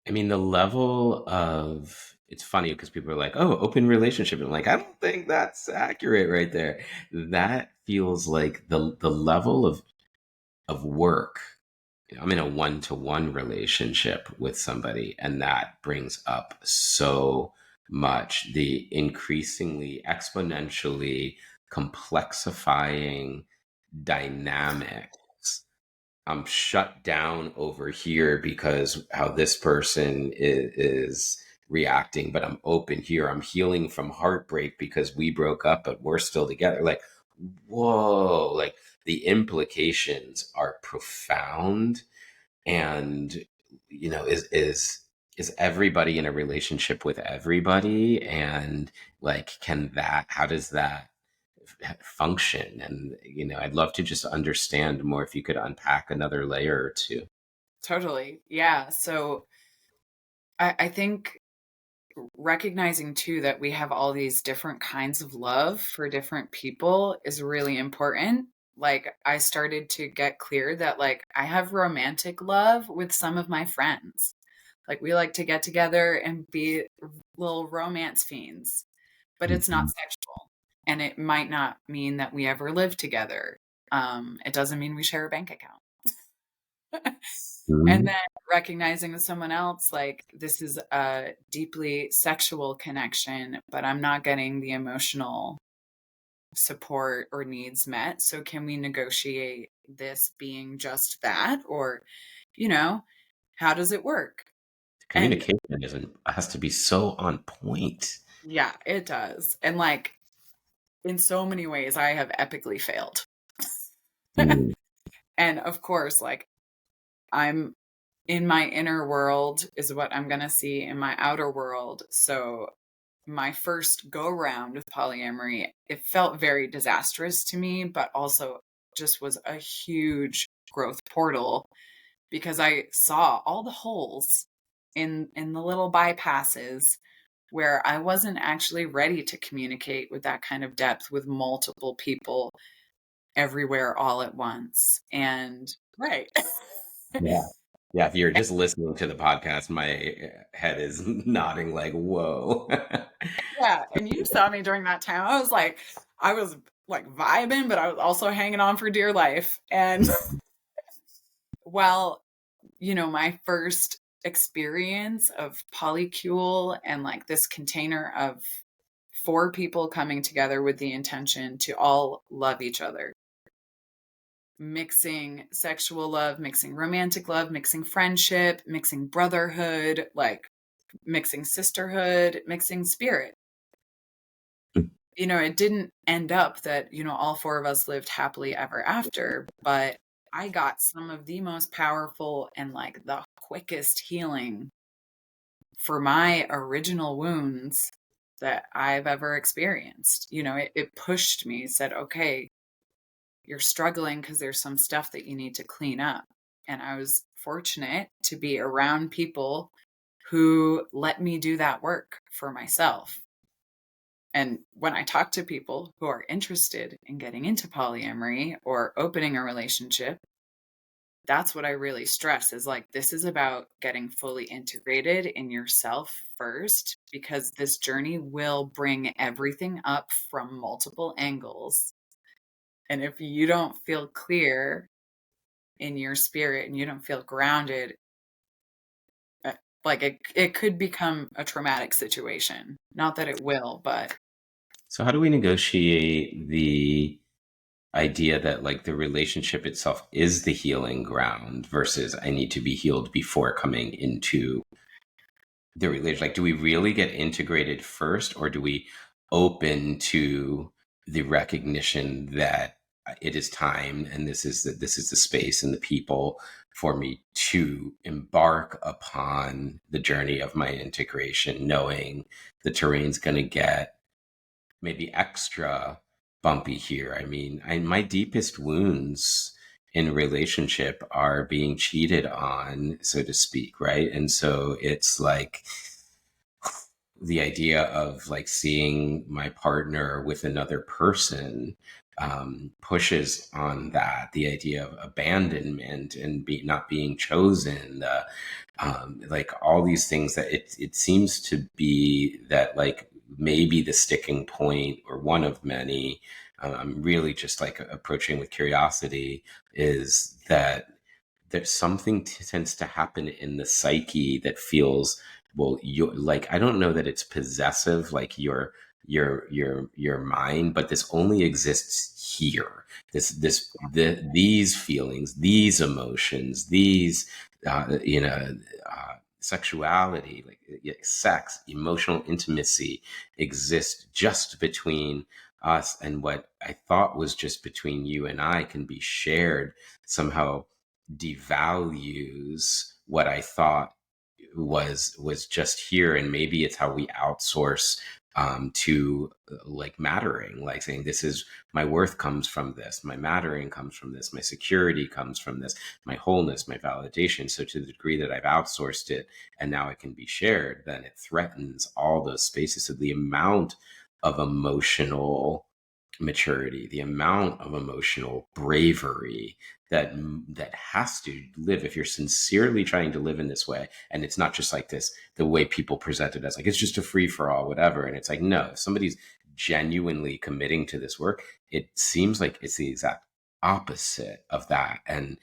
I mean, the level of it's funny because people are like, "Oh, open relationship," and I'm like, I don't think that's accurate right there. That feels like the level of work. I'm in a one-to-one relationship with somebody, and that brings up so much the increasingly exponentially complexifying dynamics. I'm shut down over here because how this person is reacting, but I'm open here. I'm healing from heartbreak because we broke up, but we're still together. Like, whoa, like the implications are profound. And, is everybody in a relationship with everybody? And like, how does that function? And I'd love to just understand more if you could unpack another layer or two. Totally. Yeah. So I think recognizing too that we have all these different kinds of love for different people is really important. Like, I started to get clear that, like, I have romantic love with some of my friends. Like, we like to get together and be little romance fiends, but it's not Mhm. sexual. And it might not mean that we ever live together. It doesn't mean we share a bank account. And Mhm. then recognizing with someone else, like, this is a deeply sexual connection, but I'm not getting the emotional support or needs met. So can we negotiate this being just that? Or, you know, how does it work? And Communication has to be so on point. yeah, it does. And like, in so many ways, I have epically failed. Mm. And of course, like, I'm in my inner world is what I'm going to see in my outer world. So my first go round with polyamory, it felt very disastrous to me, but also just was a huge growth portal, because I saw all the holes in the little bypasses where I wasn't actually ready to communicate with that kind of depth with multiple people everywhere all at once. And right. Yeah. Yeah, if you're just listening to the podcast, my head is nodding like, whoa. Yeah, and you saw me during that time. I was like vibing, but I was also hanging on for dear life. And well, my first experience of polycule and like this container of four people coming together with the intention to all love each other, mixing sexual love, mixing romantic love, mixing friendship, mixing brotherhood, like mixing sisterhood, mixing spirit. It didn't end up that, all four of us lived happily ever after, but I got some of the most powerful and like the quickest healing for my original wounds that I've ever experienced. It pushed me, said, okay, you're struggling because there's some stuff that you need to clean up. And I was fortunate to be around people who let me do that work for myself. And when I talk to people who are interested in getting into polyamory or opening a relationship, that's what I really stress is like, this is about getting fully integrated in yourself first, because this journey will bring everything up from multiple angles. And if you don't feel clear in your spirit and you don't feel grounded, uh, like it could become a traumatic situation. Not that it will, but So how do we negotiate the idea that like the relationship itself is the healing ground versus I need to be healed before coming into the relation? Like, do we really get integrated first, or do we open to the recognition that it is time and this is the space and the people for me to embark upon the journey of my integration, knowing the terrain's going to get maybe extra bumpy here. I mean, my deepest wounds in relationship are being cheated on, so to speak, right? And so it's like the idea of like seeing my partner with another person pushes on that, the idea of abandonment and not being chosen, like all these things that it seems to be that like maybe the sticking point or one of many. I'm really just like approaching with curiosity, is that there's something tends to happen in the psyche that feels, well, you like, I don't know that it's possessive, like your mind, but this only exists here. These feelings, these emotions, these sexuality, like sex, emotional intimacy, exist just between us, and what I thought was just between you and I can be shared somehow devalues what I thought was just here. And maybe it's how we outsource to like mattering, like saying, this is my worth comes from this, my mattering comes from this, my security comes from this, my wholeness, my validation. So to the degree that I've outsourced it and now it can be shared, then it threatens all those spaces. So the amount of emotional maturity, the amount of emotional bravery that has to live, if you're sincerely trying to live in this way, and it's not just like this, the way people present it as like it's just a free for all, whatever. And it's like, no, if somebody's genuinely committing to this work, it seems like it's the exact opposite of that. And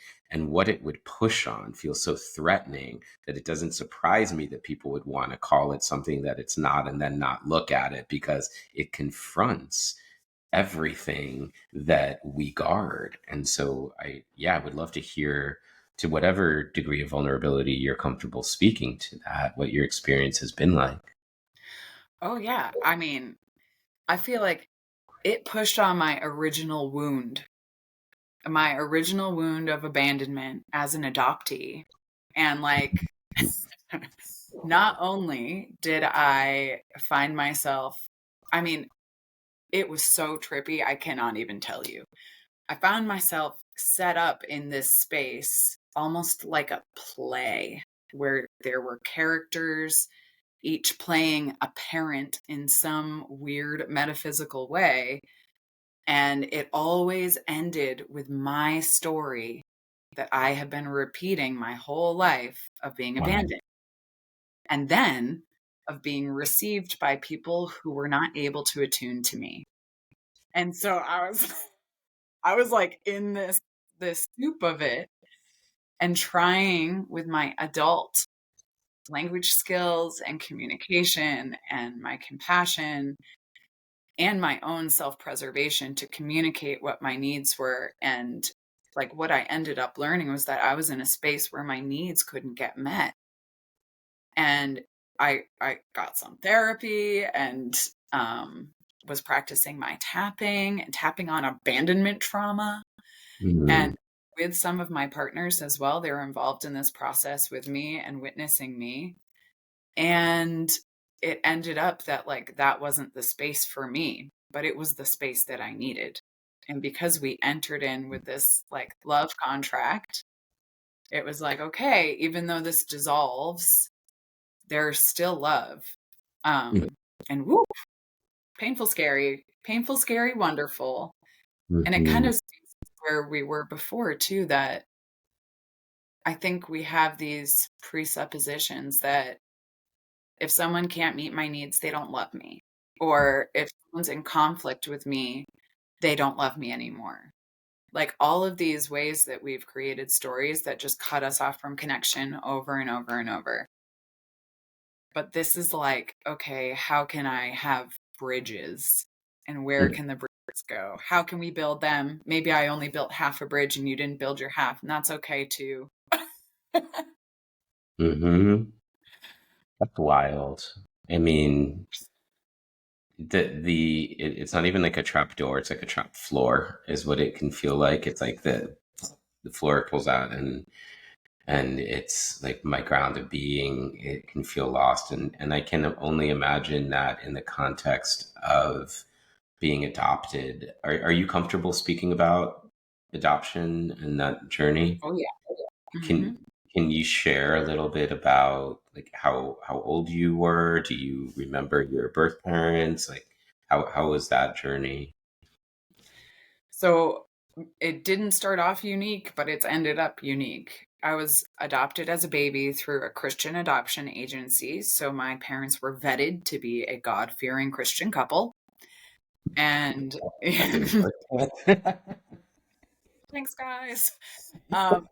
what it would push on feels so threatening that it doesn't surprise me that people would want to call it something that it's not and then not look at it, because it confronts everything that we guard. And so I would love to hear, to whatever degree of vulnerability you're comfortable speaking to that, what your experience has been like. Oh, yeah. I mean, I feel like it pushed on my original wound of abandonment as an adoptee. And like, not only did I find myself, I mean, it was so trippy, I cannot even tell you. I found myself set up in this space almost like a play where there were characters, each playing a parent in some weird metaphysical way. And it always ended with my story that I have been repeating my whole life of being Wow. abandoned, and then of being received by people who were not able to attune to me. And so I was like in this soup of it, and trying with my adult language skills and communication and my compassion and my own self-preservation to communicate what my needs were. And like what I ended up learning was that I was in a space where my needs couldn't get met. And I got some therapy and was practicing my tapping and tapping on abandonment trauma. And Mm, with some of my partners as well, they were involved in this process with me and witnessing me. And it ended up that like that wasn't the space for me, but it was the space that I needed. And because we entered in with this like love contract, it was like, okay, even though this dissolves, there's still love. mm, And woo, painful, scary, wonderful. And it kind mhm, of speaks to where we were before too, that I think we have these presuppositions that if someone can't meet my needs, they don't love me. Or if someone's in conflict with me, they don't love me anymore. Like all of these ways that we've created stories that just cut us off from connection over and over and over. But this is like, okay, how can I have bridges? And where mm, can the bridges go? How can we build them? Maybe I only built half a bridge and you didn't build your half, and that's okay too. mhm. That's wild. I mean, it's not even like a trap door, it's like a trap floor is what it can feel like. It's like the floor pulls out, and it's like my ground of being, it can feel lost. And I can only imagine that in the context of being adopted. Are you comfortable speaking about adoption and that journey? Oh yeah. Can Hmm. can you share a little bit about like how old you were? Do you remember your birth parents? Like how was that journey? So it didn't start off unique, but it's ended up unique. I was adopted as a baby through a Christian adoption agency. So my parents were vetted to be a God fearing Christian couple. And That didn't work. thanks, guys. Um,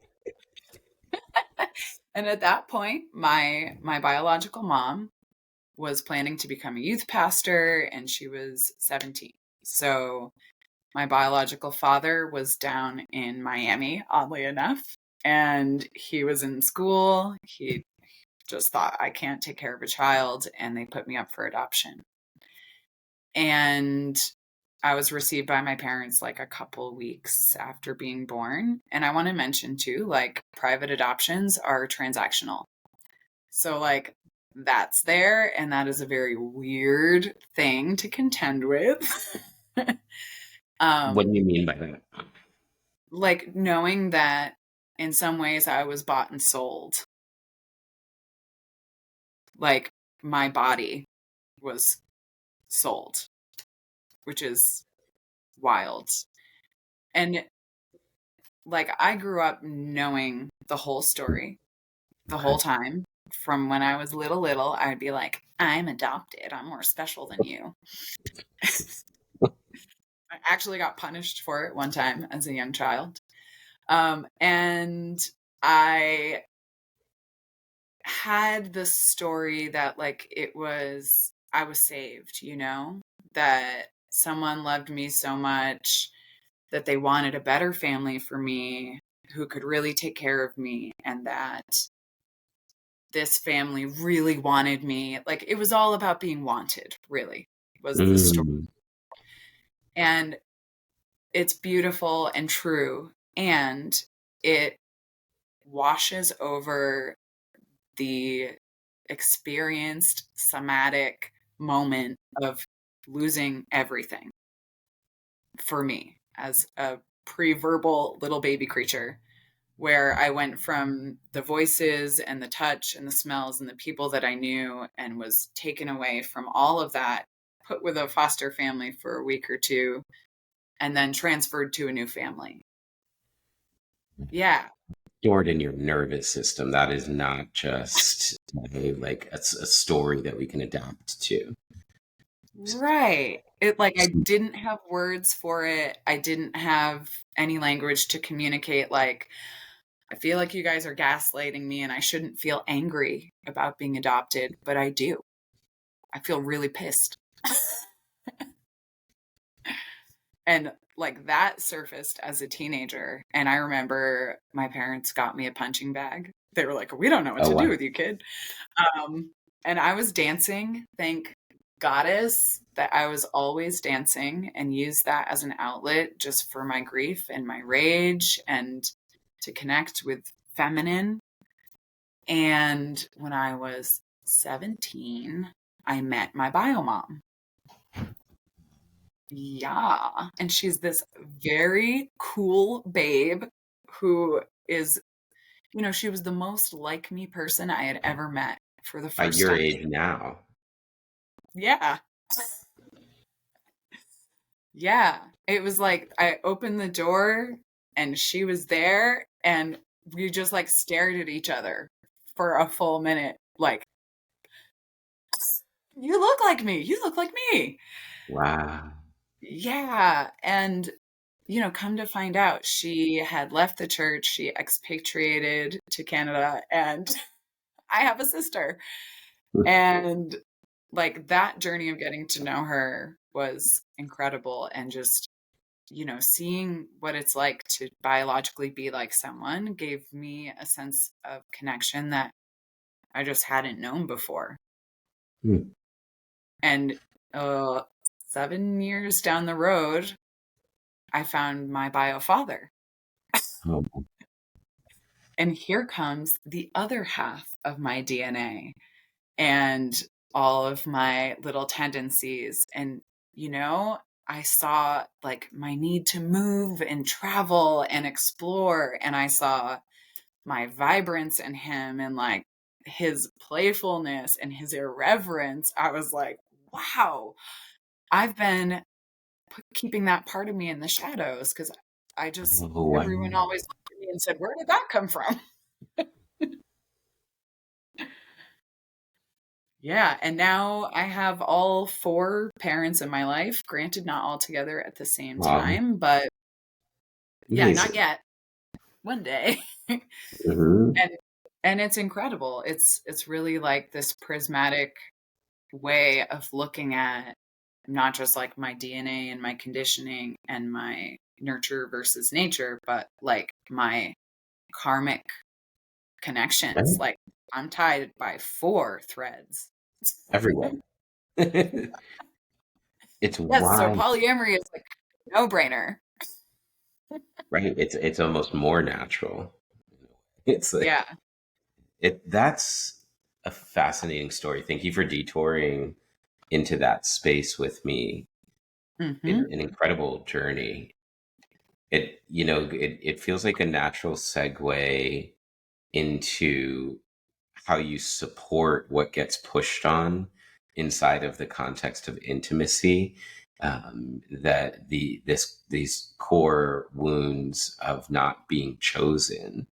and at that point, my biological mom was planning to become a youth pastor, and she was 17. So my biological father was down in Miami, oddly enough, and he was in school. He just thought, I can't take care of a child, and they put me up for adoption. And I was received by my parents like a couple weeks after being born. And I want to mention too, like private adoptions are transactional. So, like, that's there, and that is a very weird thing to contend with. What do um, you mean by that? like knowing that in some ways I was bought and sold. Like my body was sold, which is wild. And like I grew up knowing the whole story the whole Okay. time. From when I was little, I'd be like, I'm adopted. I'm more special than you. I actually got punished for it one time as a young child. And I had the story that like I was saved, that someone loved me so much that they wanted a better family for me who could really take care of me, and that this family really wanted me. Like it was all about being wanted, really, was the story. Mm. And it's beautiful and true. And it washes over the experienced somatic moment of losing everything for me as a pre-verbal little baby creature, where I went from the voices and the touch and the smells and the people that I knew and was taken away from all of that, put with a foster family for a week or two, and then transferred to a new family. Yeah. Stored in your nervous system. That is not just like a story that we can adapt to. Right. It like I didn't have words for it. I didn't have any language to communicate like I feel like you guys are gaslighting me and I shouldn't feel angry about being adopted, but I do. I feel really pissed. And like that surfaced as a teenager. And I remember my parents got me a punching bag. They were like, we don't know what Oh to do wow. with you, kid. Um, and I was dancing. Thank goddess that I was always dancing and used that as an outlet just for my grief and my rage and to connect with feminine. And when I was 17, I met my bio mom. Yeah. And she's this very cool babe who is, she was the most like me person I had ever met for the At first your time. age now. Yeah. Yeah. It was like I opened the door and she was there and we just like stared at each other for a full minute. Like, you look like me. You look like me. Wow. Yeah. And, come to find out, she had left the church. She expatriated to Canada and I have a sister. And like that journey of getting to know her was incredible. And just, seeing what it's like to biologically be like someone gave me a sense of connection that I just hadn't known before. Hmm. And uh, 7 years down the road, I found my bio father. Oh, And here comes the other half of my DNA and all of my little tendencies. And, I saw like my need to move and travel and explore. And I saw my vibrance in him and like his playfulness and his irreverence. I was like, wow, I've been keeping that part of me in the shadows because I just, Oh, wow. everyone always looked at me and said, where did that come from? Yeah. And now I have all four parents in my life, granted, not all together at the same Wow. time, but yeah, not Amazing. yet. One day. Hmm. and and it's incredible. It's really like this prismatic way of looking at not just like my DNA and my conditioning and my nurture versus nature, but like my karmic connections. Right? Like I'm tied by four threads. Everyone. It's Yes, so wild, polyamory is like no brainer. right? It's almost more natural. It's like Yeah. that's a fascinating story. Thank you for detouring into that space with me. Hmm. An incredible journey. It feels like a natural segue into how you support what gets pushed on inside of the context of intimacy. That these core wounds of not being chosen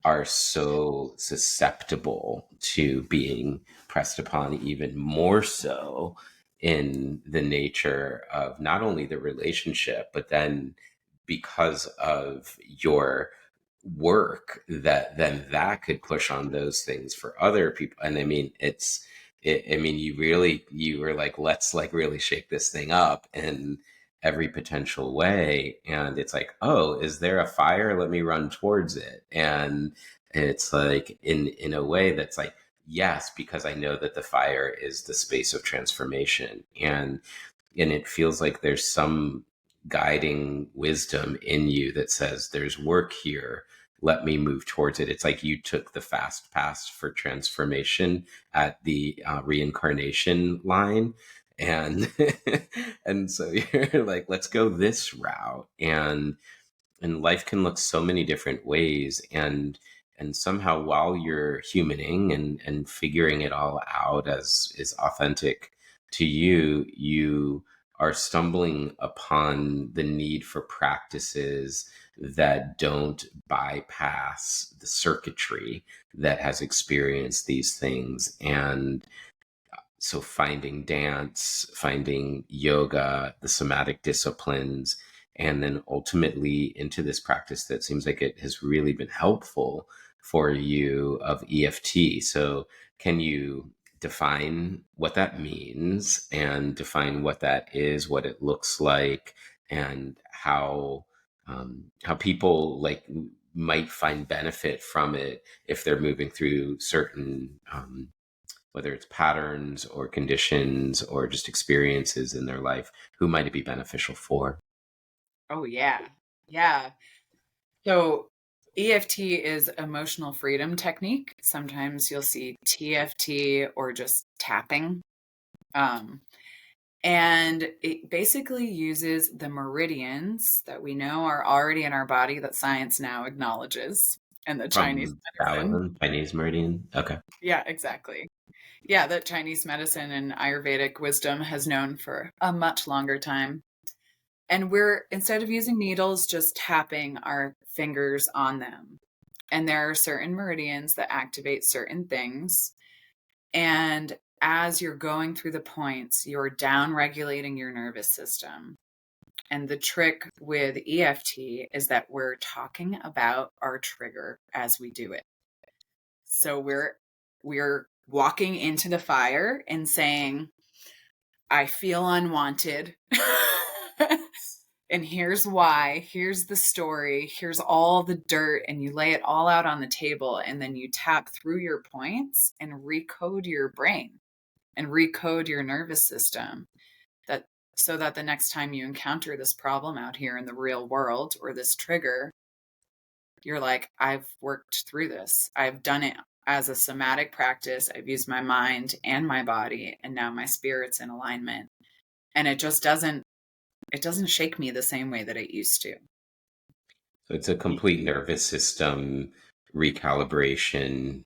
are so susceptible to being pressed upon even more so in the nature of not only the relationship, but then because of your work that then that could push on those things for other people. And I mean, I mean, you were like, let's like really shake this thing up in every potential way. And it's like, oh, is there a fire? Let me run towards it. And it's like in a way that's like, yes, because I know that the fire is the space of transformation. And it feels like there's some guiding wisdom in you that says there's work here, let me move towards it. It's like you took the fast pass for transformation at the reincarnation line, and and so you're like, let's go this route. And life can look so many different ways, and somehow while you're humaning and figuring it all out as is authentic to you, you are stumbling upon the need for practices that don't bypass the circuitry that has experienced these things. And so finding dance, finding yoga, the somatic disciplines, and then ultimately into this practice that seems like it has really been helpful for you of EFT. So can you define what that means and define what that is, what it looks like, and how people like might find benefit from it if they're moving through certain whether it's patterns or conditions or just experiences in their life, who might it be beneficial for? Oh yeah. Yeah. So EFT is emotional freedom technique. Sometimes you'll see TFT or just tapping. Um, and it basically uses the meridians that we know are already in our body that science now acknowledges and the Chinese From medicine. Taoism, Chinese meridian? Okay. Yeah, exactly. Yeah, that Chinese medicine and Ayurvedic wisdom has known for a much longer time. And we're, instead of using needles, just tapping our fingers on them. And there are certain meridians that activate certain things. And as you're going through the points, you're down regulating your nervous system. And the trick with EFT is that we're talking about our trigger as we do it. So we're walking into the fire and saying, I feel unwanted. And here's why. Here's the story. Here's all the dirt. And you lay it all out on the table. And then you tap through your points and recode your brain and recode your nervous system that so that the next time you encounter this problem out here in the real world or this trigger, you're like, I've worked through this. I've done it as a somatic practice. I've used my mind and my body, and now my spirit's in alignment. And it just doesn't it doesn't shake me the same way that it used to. So it's a complete nervous system recalibration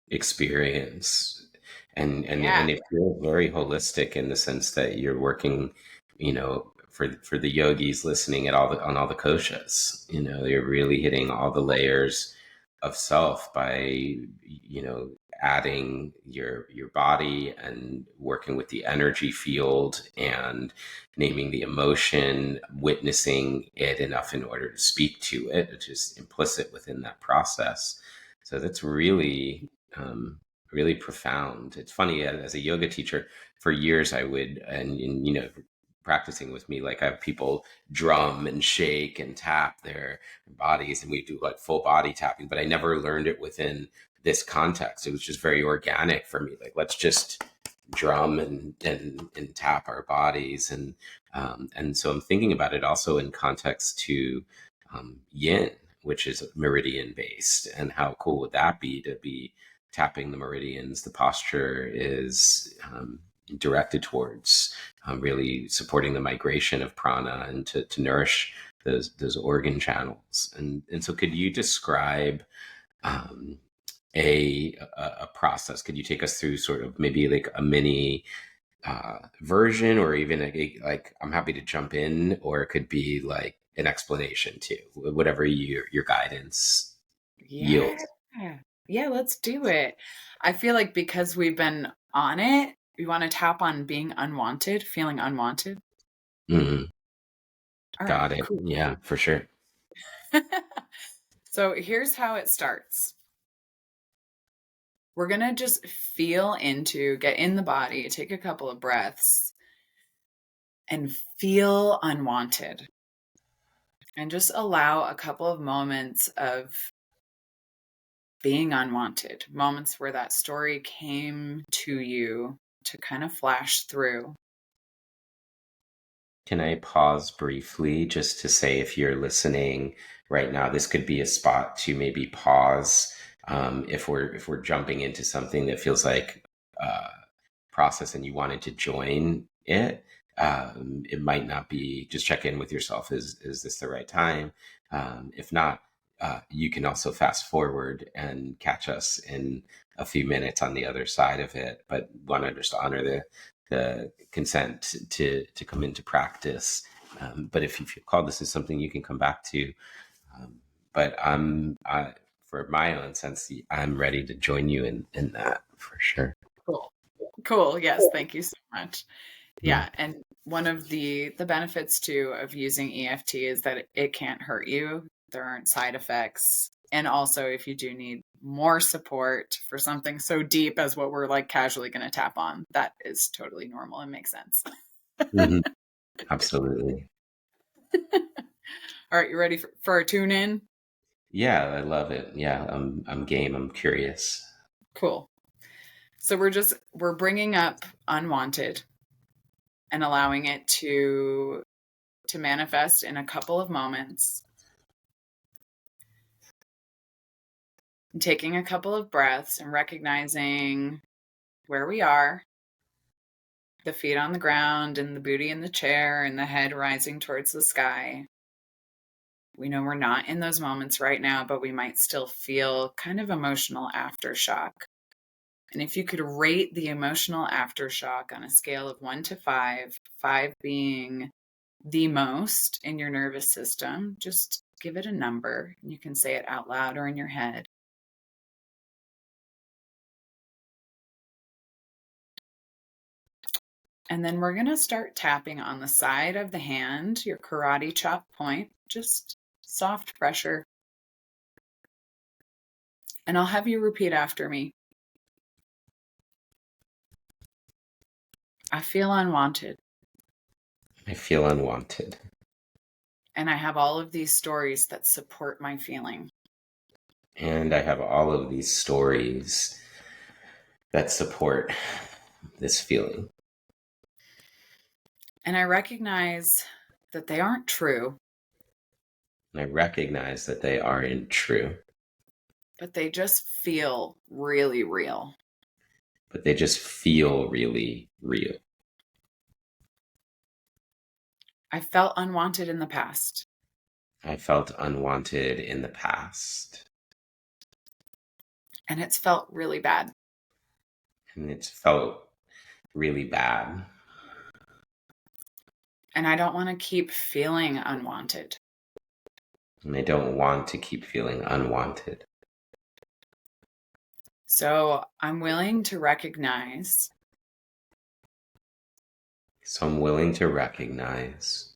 experience, and Yeah. it feels very holistic in the sense that you're working, for the yogis listening at on all the koshas, you're really hitting all the layers of self by, adding your body and working with the energy field and naming the emotion, witnessing it enough in order to speak to it, which is implicit within that process. So that's really, really profound. It's funny, as a yoga teacher, for years I would, and practicing with me, like I have people drum and shake and tap their bodies, and we do like full body tapping, but I never learned it within this context. It was just very organic for me. Like, let's just drum and tap our bodies. And so I'm thinking about it also in context to yin, which is meridian based. And how cool would that be to be tapping the meridians? The posture is directed towards really supporting the migration of prana and to nourish those organ channels. And so could you describe um, a process? Could you take us through sort of maybe like a mini version, or even like I'm happy to jump in, or it could be like an explanation too, whatever your guidance Yeah. yields. Yeah, let's do it. I feel like because we've been on it, we want to tap on being unwanted, feeling unwanted. Mhm. All right, Got it. cool. Yeah, for sure. So here's how it starts. We're going to just get in the body, take a couple of breaths, and feel unwanted. And just allow a couple of moments of being unwanted, moments where that story came to you to kind of flash through. Can I pause briefly just to say, if you're listening right now, this could be a spot to maybe pause, if we're jumping into something that feels like process and you wanted to join it. It might not be. Just check in with yourself. Is this the right time? If not, you can also fast forward and catch us in a few minutes on the other side of it. But want to just honor the consent to come into practice. But if you feel called, this is something you can come back to. Um, but for my own sense, I'm ready to join you in that for sure. Cool. Cool. Yes, thank you so much. Mm. Yeah, and one of the benefits too of using EFT is that it can't hurt you. There aren't side effects. And also if you do need more support for something so deep as what we're like casually going to tap on, that is totally normal and makes sense. Mhm. Absolutely. All right, you ready for a tune in? Yeah, I love it. Yeah, I'm game. I'm curious. Cool. So we're bringing up unwanted and allowing it to manifest in a couple of moments. And taking a couple of breaths and recognizing where we are, the feet on the ground and the booty in the chair and the head rising towards the sky. We know we're not in those moments right now, but we might still feel kind of emotional aftershock. And if you could rate the emotional aftershock on a scale of 1 to 5, 5 being the most in your nervous system, just give it a number. You can say it out loud or in your head. And then we're going to start tapping on the side of the hand, your karate chop point, just soft pressure. And I'll have you repeat after me. I feel unwanted. I feel unwanted, And I have all of these stories that support my feeling. and I have all of these stories that support this feeling. And I recognize that they aren't true, And I recognize that they aren't true, but they just feel really real. but they just feel really real. I felt unwanted in the past. I felt unwanted in the past. And it's felt really bad. And it's felt really bad. And I don't want to keep feeling unwanted. And I don't want to keep feeling unwanted. So I'm willing to recognize. So I'm willing to recognize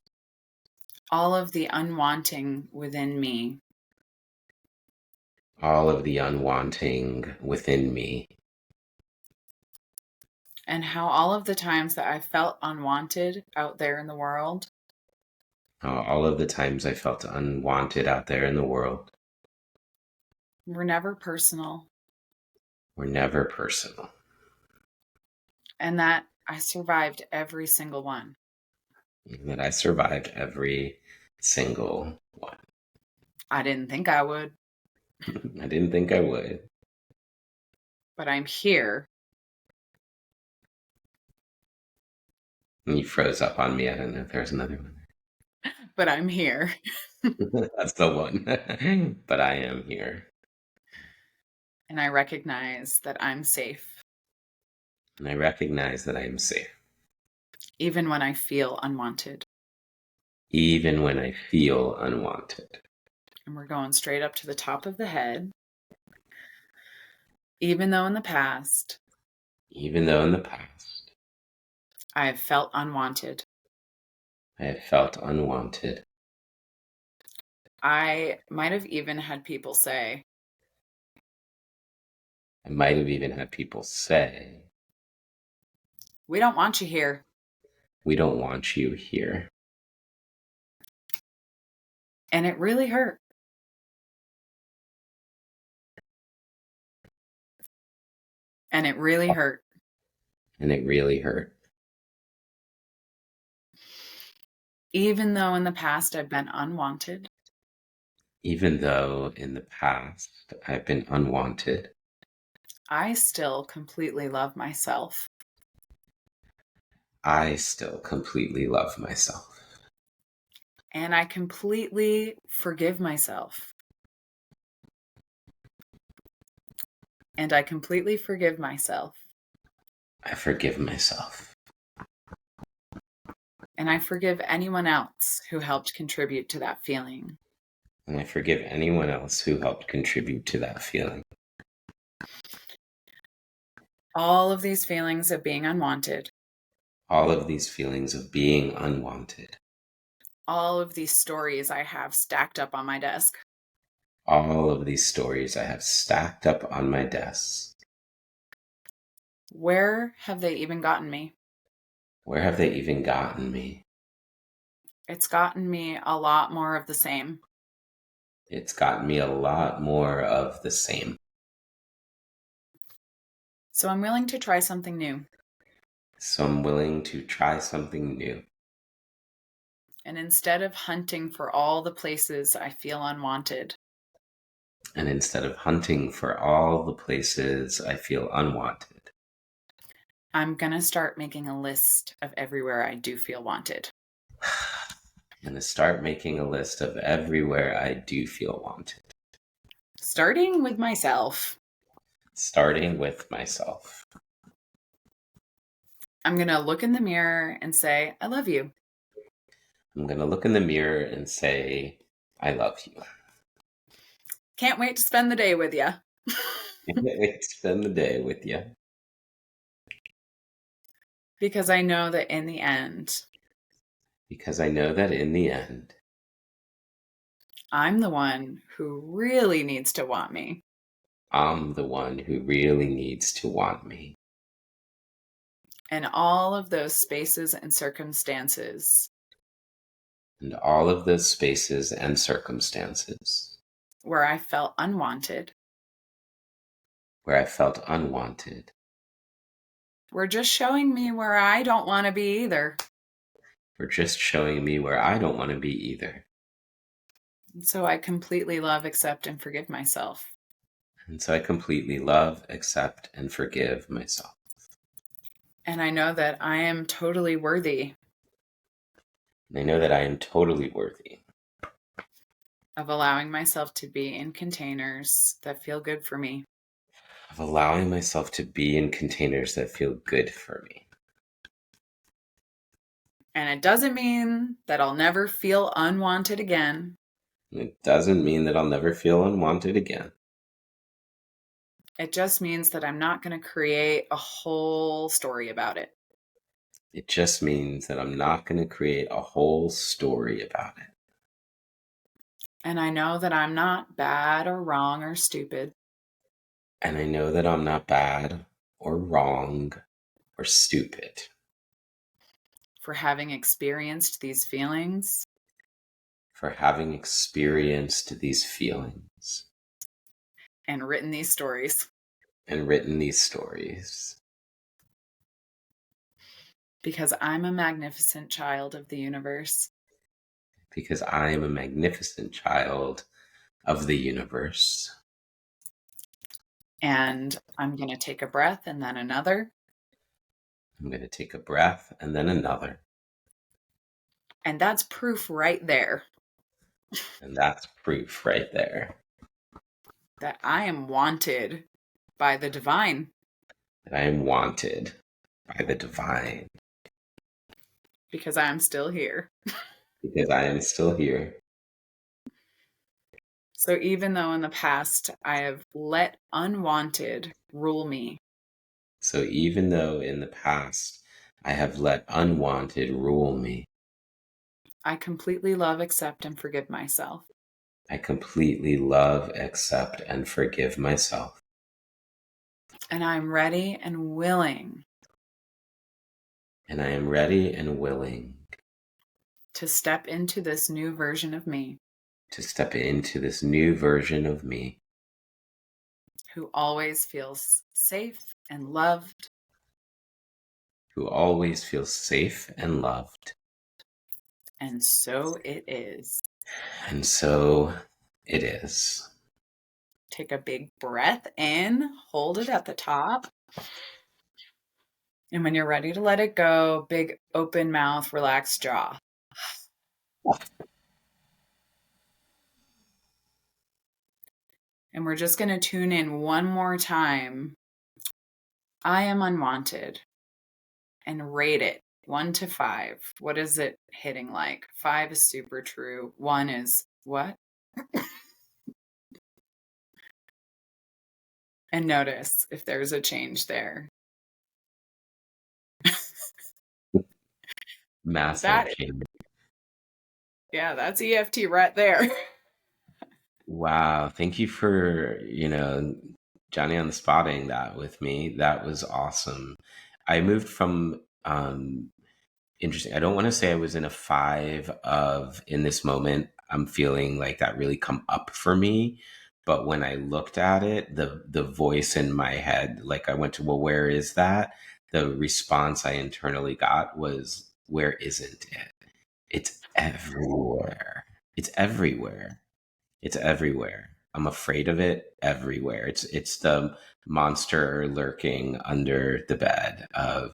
All of the unwanting within me. all of the unwanting within me. And how all of the times that I felt unwanted out there in the world. All of the times I felt unwanted out there in the world Were never personal. were never personal. And that I survived every single one. And that I survived every single one. I didn't think I would. I didn't think I would. But I'm here. And you froze up on me. I don't know if there's another one. But I'm here. That's the one. But I am here. And I recognize that I'm safe. And I recognize that I am safe. Even when I feel unwanted. Even when I feel unwanted. And we're going straight up to the top of the head. Even though in the past. Even though in the past. I have felt unwanted. I have felt unwanted. I might have even had people say. I might have even had people say. We don't want you here. We don't want you here. And it really hurt. And it really hurt. And it really hurt. Even though in the past I've been unwanted. Even though in the past I've been unwanted. I still completely love myself. I still completely love myself. And I completely forgive myself. And I completely forgive myself. I forgive myself. And I forgive anyone else who helped contribute to that feeling. And I forgive anyone else who helped contribute to that feeling. All of these feelings of being unwanted. All of these feelings of being unwanted. All of these stories I have stacked up on my desk. All of these stories I have stacked up on my desk. Where have they even gotten me? Where have they even gotten me? It's gotten me a lot more of the same. It's gotten me a lot more of the same. So I'm willing to try something new. So I'm willing to try something new. And instead of hunting for all the places I feel unwanted. And instead of hunting for all the places I feel unwanted. I'm going to start making a list of everywhere I do feel wanted. I'm going to start making a list of everywhere I do feel wanted. Starting with myself. Starting with myself. I'm going to look in the mirror and say, I love you. I'm going to look in the mirror and say, I love you. Can't wait to spend the day with you. Can't wait to spend the day with you. Because I know that in the end. Because I know that in the end. I'm the one who really needs to want me. I'm the one who really needs to want me. And all of those spaces and circumstances. And all of those spaces and circumstances. Where I felt unwanted. Where I felt unwanted. Were just showing me where I don't want to be either. Were just showing me where I don't want to be either. And so I completely love, accept, and forgive myself. And so I completely love, accept, and forgive myself. And I know that I am totally worthy. And I know that I am totally worthy of allowing myself to be in containers that feel good for me. of allowing myself to be in containers that feel good for me. And it doesn't mean that I'll never feel unwanted again. It doesn't mean that I'll never feel unwanted again. It just means that I'm not going to create a whole story about it. It just means that I'm not going to create a whole story about it. And I know that I'm not bad or wrong or stupid. And I know that I'm not bad or wrong or stupid For having experienced these feelings for having experienced these feelings and written these stories. and written these stories. Because I'm a magnificent child of the universe. Because I am a magnificent child of the universe. And I'm going to take a breath and then another. I'm going to take a breath and then another. And that's proof right there. And that's proof right there. That I am wanted by the divine. That I am wanted by the divine. Because I am still here. Because I am still here. So even though in the past I have let unwanted rule me. So even though in the past I have let unwanted rule me, I completely love, accept, and forgive myself. I completely love, accept, and forgive myself. And I'm ready and willing. And I am ready and willing to step into this new version of me. To step into this new version of me. Who always feels safe and loved. Who always feels safe and loved. And so it is. And so it is. Take a big breath in, hold it at the top. And when you're ready to let it go, big open mouth, relaxed jaw. And we're just going to tune in one more time. I am unwanted. And rate it 1 to 5. What is it hitting like? 5 is super true. 1 is what? And notice if there's a change there. Massive change. Yeah, that's EFT right there. Wow. Thank you for, Johnny on the spotting that with me. That was awesome. I moved from interesting. I don't want to say I was in a 5 of in this moment. I'm feeling like that really come up for me. But when I looked at it, the voice in my head, like I went to, well, where is that? The response I internally got was, where isn't it? It's everywhere. It's everywhere. It's everywhere. I'm afraid of it everywhere. It's the monster lurking under the bed of,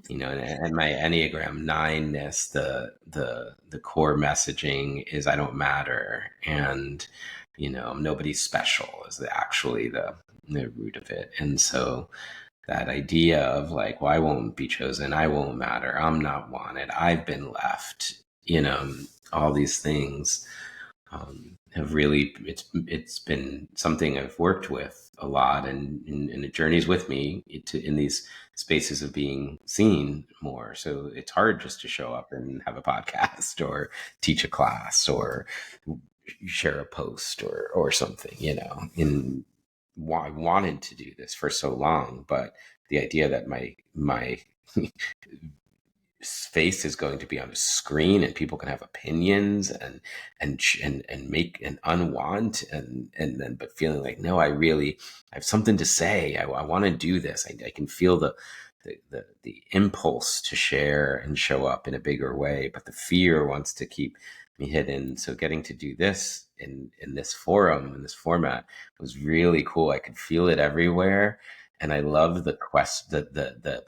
and my Enneagram 9ness, the core messaging is I don't matter, and nobody's special is actually the root of it. And so that idea of like, well, I won't be chosen, I won't matter, I'm not wanted, I've been left, all these things have really it's been something I've worked with a lot, and it journeys with me in these spaces of being seen more. So it's hard just to show up and have a podcast or teach a class or share a post or something, in I wanted to do this for so long, but the idea that my face is going to be on a screen and people can have opinions and make and unwant and then but feeling like, no, I have something to say. I want to do this. I can feel the impulse to share and show up in a bigger way, but the fear wants to keep me hidden. So getting to do this in this forum, in this format, was really cool. I could feel it everywhere. And I love the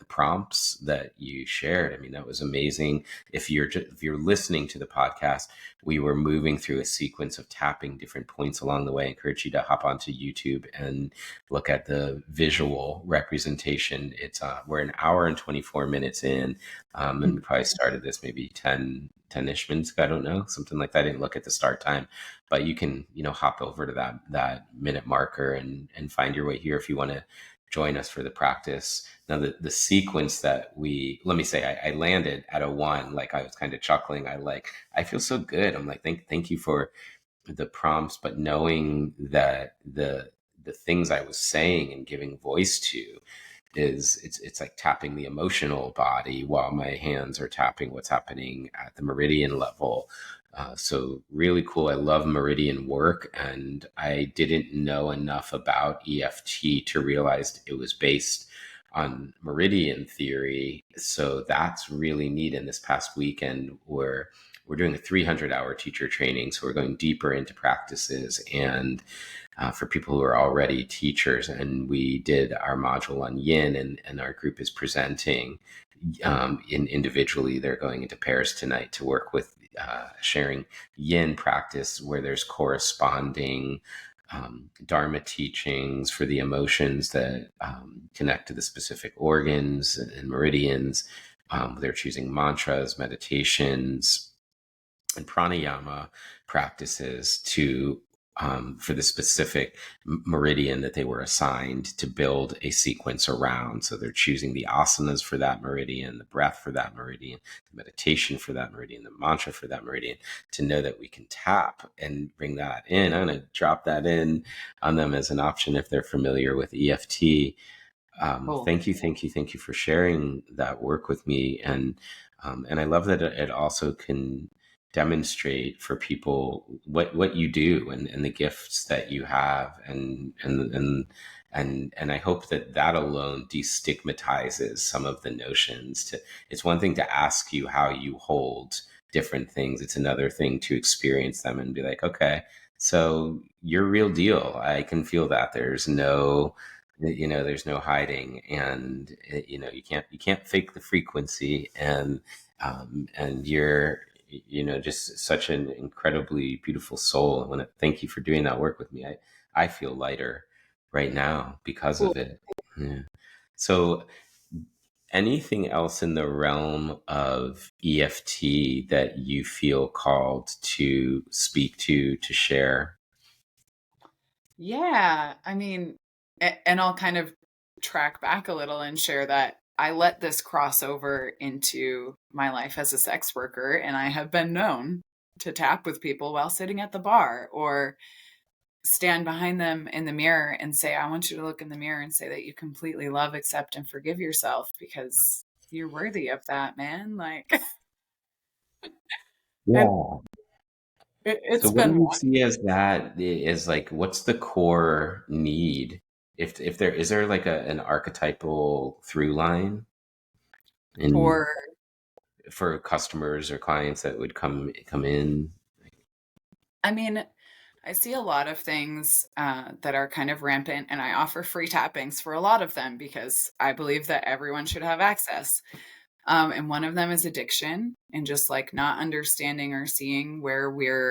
prompts that you shared. I mean, that was amazing. If you're listening to the podcast, we were moving through a sequence of tapping different points along the way. I encourage you to hop onto YouTube and look at the visual representation. It's we're an hour and 24 minutes in, and we probably started this maybe 10-ish minutes ago. I don't know, something like that. I didn't look at the start time, but you can, hop over to that minute marker and find your way here if you want to join us for the practice. Now, the sequence that let me say, I landed at a 1. Like, I was kind of chuckling. I feel so good. I'm like, thank you for the prompts, but knowing that the things I was saying and giving voice to it's like tapping the emotional body while my hands are tapping what's happening at the meridian level. So really cool. I love meridian work, and I didn't know enough about EFT to realize it was based on meridian theory. So that's really neat. In this past weekend, we're doing a 300-hour teacher training, so we're going deeper into practices and for people who are already teachers. And we did our module on yin, and our group is presenting individually. They're going into pairs tonight to work with sharing yin practice where there's corresponding Dharma teachings for the emotions that connect to the specific organs and meridians. They're choosing mantras, meditations, and pranayama practices to for the specific meridian that they were assigned to build a sequence around. So they're choosing the asanas for that meridian, the breath for that meridian, the meditation for that meridian, the mantra for that meridian, to know that we can tap and bring that in. I'm going to drop that in on them as an option if they're familiar with EFT. Cool. Thank you for sharing that work with me, and I love that it also can demonstrate for people what you do and the gifts that you have, and I hope that alone destigmatizes some of the notions. It's one thing to ask you how you hold different things; it's another thing to experience them and be like, okay, so you're real deal. I can feel that. There's no hiding, and you can't fake the frequency, and you're just such an incredibly beautiful soul. I want to thank you for doing that work with me. I feel lighter right now because Cool. of it. Yeah. So anything else in the realm of EFT that you feel called to speak to share? Yeah. I mean, and I'll kind of track back a little and share that I let this cross over into my life as a sex worker, and I have been known to tap with people while sitting at the bar or stand behind them in the mirror and say, I want you to look in the mirror and say that you completely love, accept, and forgive yourself because you're worthy of that, man. Like, and Yeah. So it's what do been you see as that is like, what's the core need? If there is there like an archetypal through line in for, for customers or clients that would come in? I mean, I see a lot of things that are kind of rampant, and I offer free tappings for a lot of them because I believe that everyone should have access. And one of them is addiction and just like not understanding or seeing where we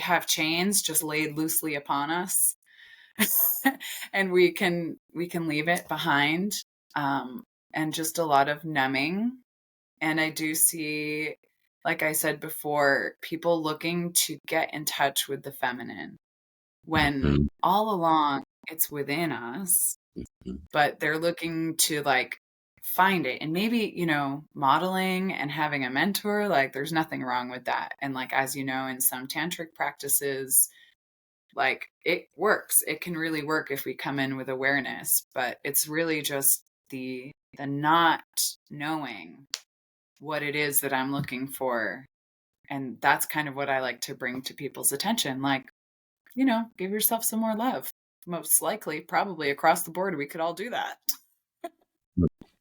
have chains just laid loosely upon us, and we can leave it behind, and just a lot of numbing. And I do see, like I said before, people looking to get in touch with the feminine when Mhm, all along it's within us, mhm, but they're looking to like find it. And maybe, modeling and having a mentor, like there's nothing wrong with that. And like, as you know, in some tantric practices, like it works. It can really work if we come in with awareness, but it's really just the not knowing what it is that I'm looking for. And that's kind of what I like to bring to people's attention. Like, give yourself some more love. Most likely, probably across the board, we could all do that.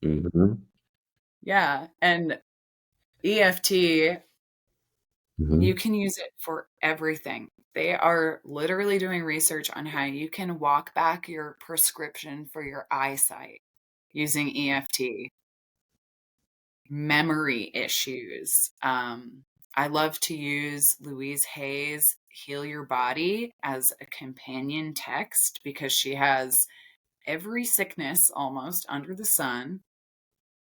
mhm. Yeah. And EFT, You Hmm. can use it for everything. They are literally doing research on how you can walk back your prescription for your eyesight using EFT, memory issues. I love to use Louise Hay's Heal Your Body as a companion text because she has every sickness almost under the sun,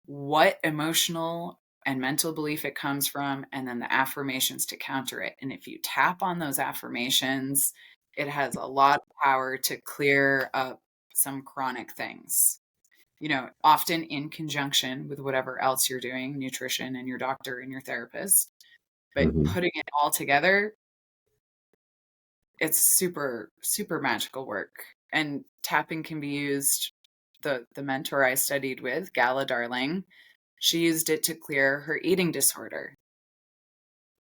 what emotional and mental belief it comes from, and then the affirmations to counter it. And if you tap on those affirmations, it has a lot of power to clear up some chronic things. Often in conjunction with whatever else you're doing, nutrition and your doctor and your therapist, but Hmm. putting it all together, it's super, super magical work. And tapping can be used. The mentor I studied with, Gala Darling, she used it to clear her eating disorder.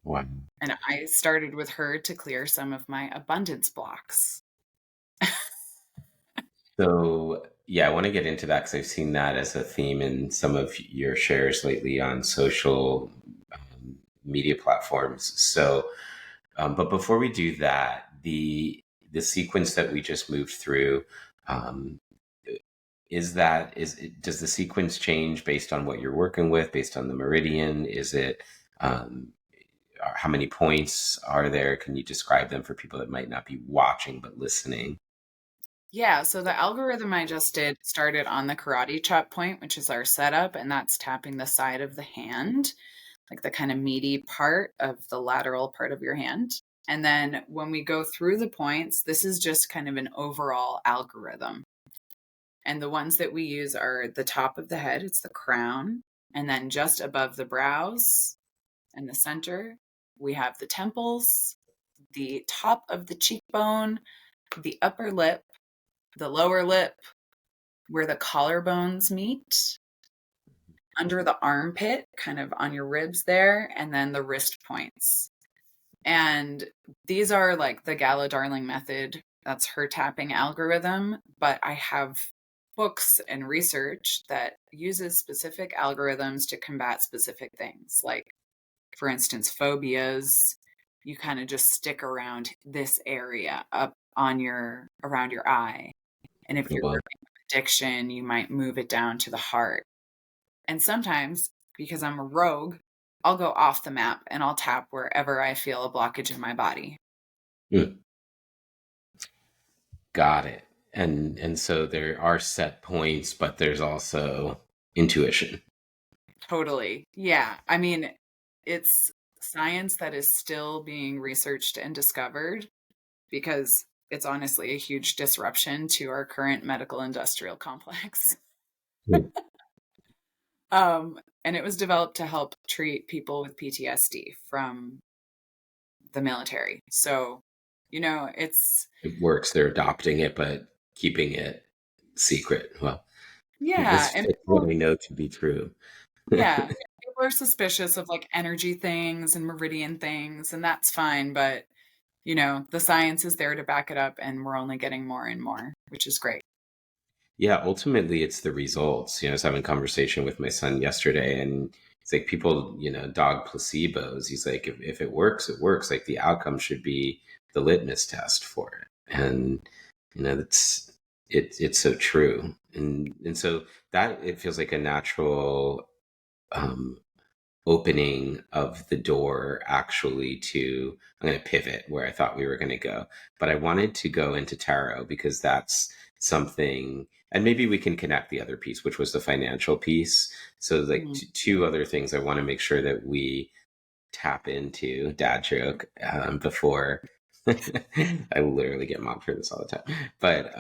Wow. And I started with her to clear some of my abundance blocks. So, yeah, I want to get into that because I've seen that as a theme in some of your shares lately on social media platforms. So, but before we do that, the sequence that we just moved through, um, does the sequence change based on what you're working with, based on the meridian? Is it um, how many points are there? Can you describe them for people that might not be watching but listening? Yeah, so the algorithm I just did started on the karate chop point, which is our setup, and that's tapping the side of the hand, like the kind of meaty part of the lateral part of your hand. And then when we go through the points, this is just kind of an overall algorithm. And the ones that we use are the top of the head, it's the crown, and then just above the brows and the center, we have the temples, the top of the cheekbone, the upper lip, the lower lip, where the collarbones meet, under the armpit, kind of on your ribs there, and then the wrist points. And these are like the Gala Darling method. That's her tapping algorithm. But I have books and research that uses specific algorithms to combat specific things. Like, for instance, phobias, you kind of just stick around this area up on around your eye. And if you're Well, working with addiction, you might move it down to the heart. And sometimes, because I'm a rogue, I'll go off the map and I'll tap wherever I feel a blockage in my body. hmm, got it. And so there are set points, but there's also intuition. Totally. Yeah. I mean, it's science that is still being researched and discovered because it's honestly a huge disruption to our current medical industrial complex. Hmm. And it was developed to help treat people with PTSD from the military. So, it's, It works. They're adopting it, but keeping it secret. Well, yeah. this And fits what people, I know to be true. yeah, people are suspicious of like energy things and meridian things, and that's fine. But, the science is there to back it up, and we're only getting more and more, which is great. Yeah, ultimately it's the results. I was having a conversation with my son yesterday and he's like, people, dog placebos. He's like, if it works, it works. Like the outcome should be the litmus test for it. And, that's it's so true. And so that it feels like a natural um opening of the door actually to I'm going to pivot where I thought we were going to go, but I wanted to go into tarot because that's something, and maybe we can connect the other piece, which was the financial piece. So like Mhm. two other things I want to make sure that we tap into, dad joke, before I literally get mocked for this all the time, but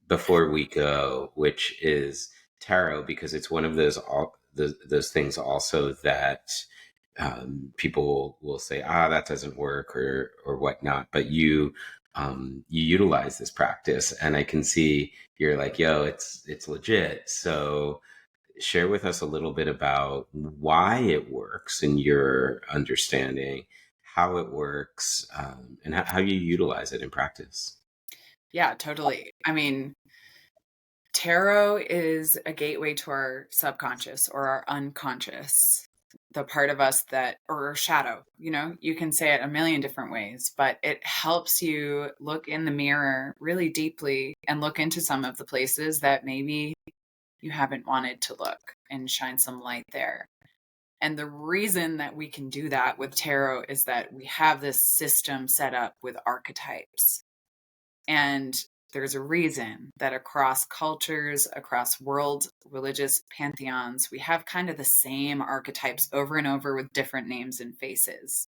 before we go, which is tarot, because it's one of those things also that people will say, that doesn't work or whatnot, but you utilize this practice, and I can see you're like, yo, it's legit. So share with us a little bit about why it works in your understanding, how it works, and how you utilize it in practice. Yeah, totally. I mean, tarot is a gateway to our subconscious or our unconscious. the part of us that, or shadow, you can say it a million different ways, but it helps you look in the mirror really deeply and look into some of the places that maybe you haven't wanted to look, and shine some light there. And the reason that we can do that with tarot is that we have this system set up with archetypes. And there's a reason that across cultures, across world religious pantheons, we have kind of the same archetypes over and over with different names and faces.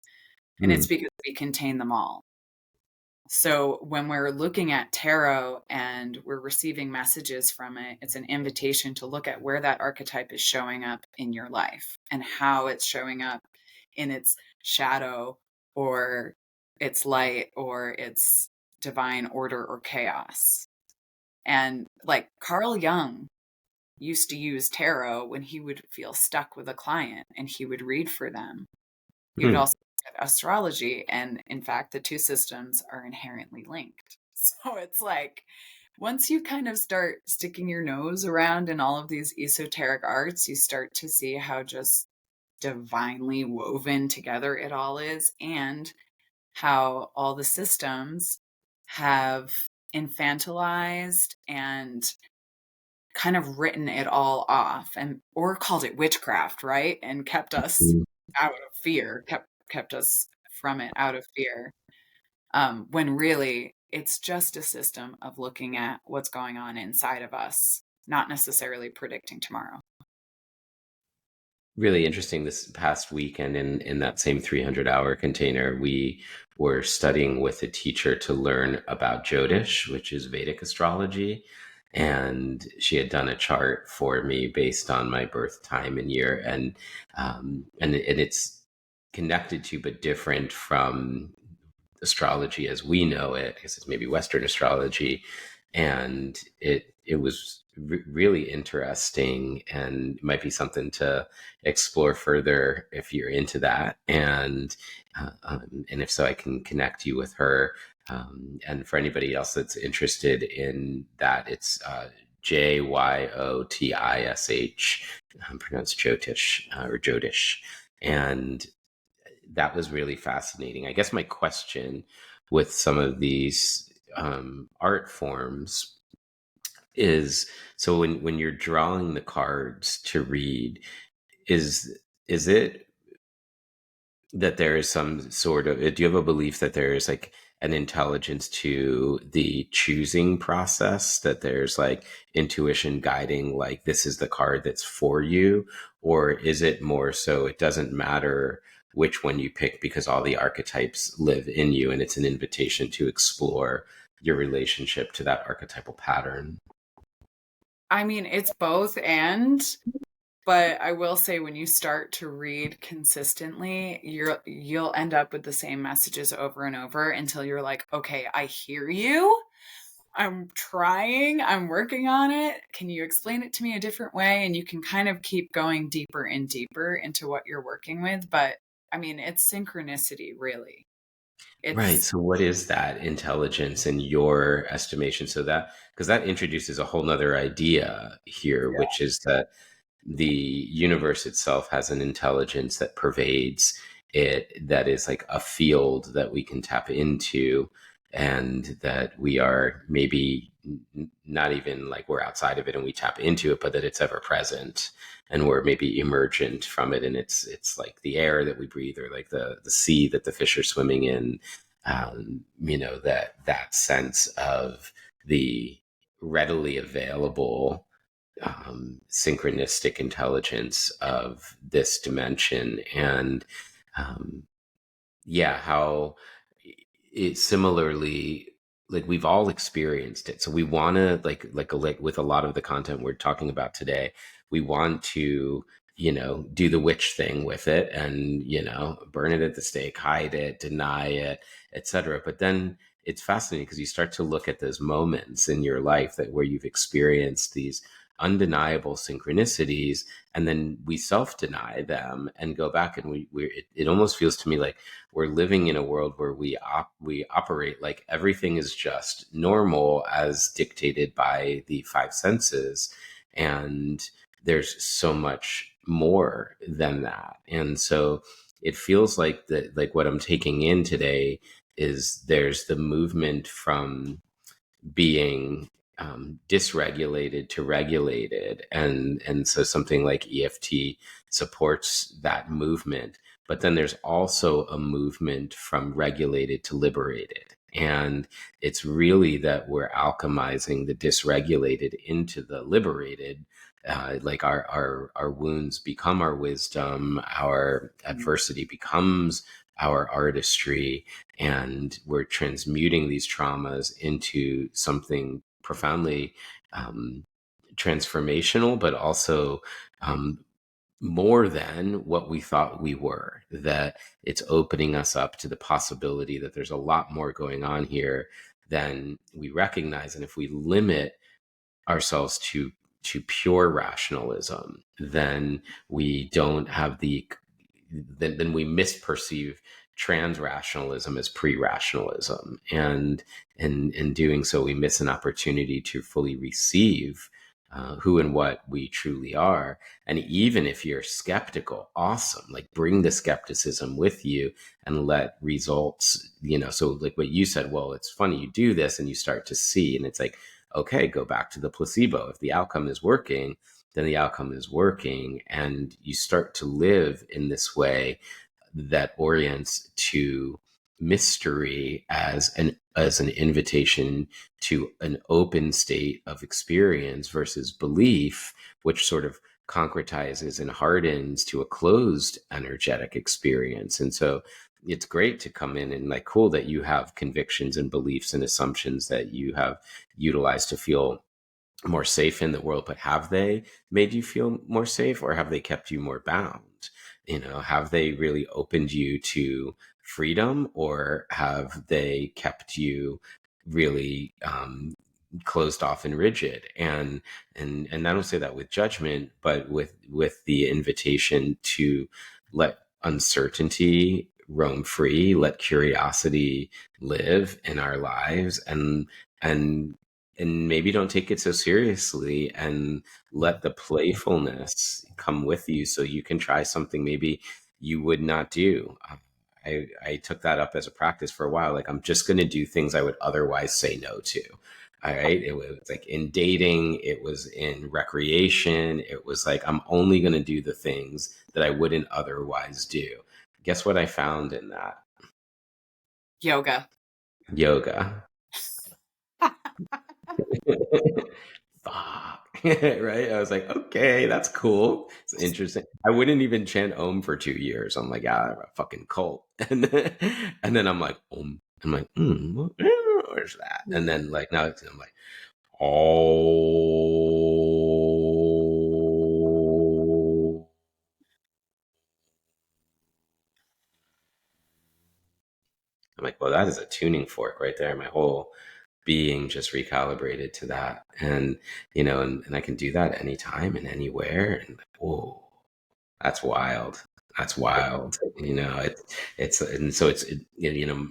And it's Mm. because we contain them all. So when we're looking at tarot and we're receiving messages from it, it's an invitation to look at where that archetype is showing up in your life and how it's showing up in its shadow or its light or its divine order or chaos. And like Carl Jung used to use tarot when he would feel stuck with a client and he would read for them. He would Hmm. also look at astrology, and in fact, the two systems are inherently linked. So it's like once you kind of start sticking your nose around in all of these esoteric arts, you start to see how just divinely woven together it all is, and how all the systems have infantilized and kind of written it all off, and or called it witchcraft, right? And kept us Mm. out of fear, kept us from it out of fear. When really it's just a system of looking at what's going on inside of us, not necessarily predicting tomorrow. Really interesting. This past weekend in that same 300-hour container, we were studying with a teacher to learn about Jyotish, which is Vedic astrology. And she had done a chart for me based on my birth time and year. And it's connected to, but different from astrology as we know it. I guess it's maybe Western astrology, and it was really interesting, and might be something to explore further if you're into that. And if so, I can connect you with her. And for anybody else that's interested in that, it's Jyotish, pronounced Jyotish or Jyotish, and that was really fascinating. I guess my question with some of these art forms is, so when you're drawing the cards to read, is it that there is some sort of, do you have a belief that there is like an intelligence to the choosing process, that there's like intuition guiding, like this is the card that's for you? Or is it more so it doesn't matter which one you pick because all the archetypes live in you and it's an invitation to explore your relationship to that archetypal pattern? I mean, it's both and, but I will say when you start to read consistently, you'll end up with the same messages over and over until you're like, okay, I hear you. I'm trying, I'm working on it. Can you explain it to me a different way? And you can kind of keep going deeper and deeper into what you're working with. But I mean, it's synchronicity, really. Right. It's, So what is that intelligence in your estimation? So that, because that introduces a whole nother idea here, which is that the universe itself has an intelligence that pervades it, that is like a field that we can tap into, and that we are maybe not even like we're outside of it and we tap into it, but that it's ever present, and we're maybe emergent from it, and it's like the air that we breathe, or like the sea that the fish are swimming in. That sense of the readily available synchronistic intelligence of this dimension. And um, yeah, how it similarly, like we've all experienced it, so we want to like with a lot of the content we're talking about today, we want to do the witch thing with it, and burn it at the stake, hide it, deny it, etc. But then it's fascinating because you start to look at those moments in your life that where you've experienced these undeniable synchronicities, and then we self-deny them and go back, and it almost feels to me like we're living in a world where we operate like everything is just normal as dictated by the five senses, and there's so much more than that. And so it feels like that, like what I'm taking in today is there's the movement from being dysregulated to regulated, and so something like EFT supports that movement. But then there's also a movement from regulated to liberated, and it's really that we're alchemizing the dysregulated into the liberated. Like our wounds become our wisdom, our adversity becomes our artistry, and we're transmuting these traumas into something profoundly um, transformational, but also um, more than what we thought we were. That it's opening us up to the possibility that there's a lot more going on here than we recognize. And if we limit ourselves to pure rationalism, then we don't have the then we misperceive trans rationalism as pre-rationalism, and in doing so we miss an opportunity to fully receive who and what we truly are. And even if you're skeptical, awesome, like bring the skepticism with you and let results, so like what you said, well, it's funny, you do this and you start to see, and it's like, okay, go back to the placebo. If the outcome is working, then the outcome is working. And you start to live in this way that orients to mystery as an invitation to an open state of experience versus belief, which sort of concretizes and hardens to a closed energetic experience. And so it's great to come in and like, cool that you have convictions and beliefs and assumptions that you have utilized to feel more safe in the world, but have they made you feel more safe, or have they kept you more bound? Have they really opened you to freedom, or have they kept you really closed off and rigid? And I don't say that with judgment, but with the invitation to let uncertainty roam free, let curiosity live in our lives, and maybe don't take it so seriously, and let the playfulness come with you so you can try something maybe you would not do. I took that up as a practice for a while. Like, I'm just going to do things I would otherwise say no to. All right. It was like in dating, it was in recreation. It was like, I'm only going to do the things that I wouldn't otherwise do. Guess what I found in that? Yoga. Yoga. Fuck. Right? I was like, okay, that's cool. It's interesting. I wouldn't even chant Om for 2 years. I'm like, yeah, a fucking cult. And then I'm like, Om. I'm like, where's that? And then like now I'm like, oh. I'm like, well, that is a tuning fork right there. My whole being just recalibrated to that. And I can do that anytime and anywhere. And whoa, that's wild. That's wild. And so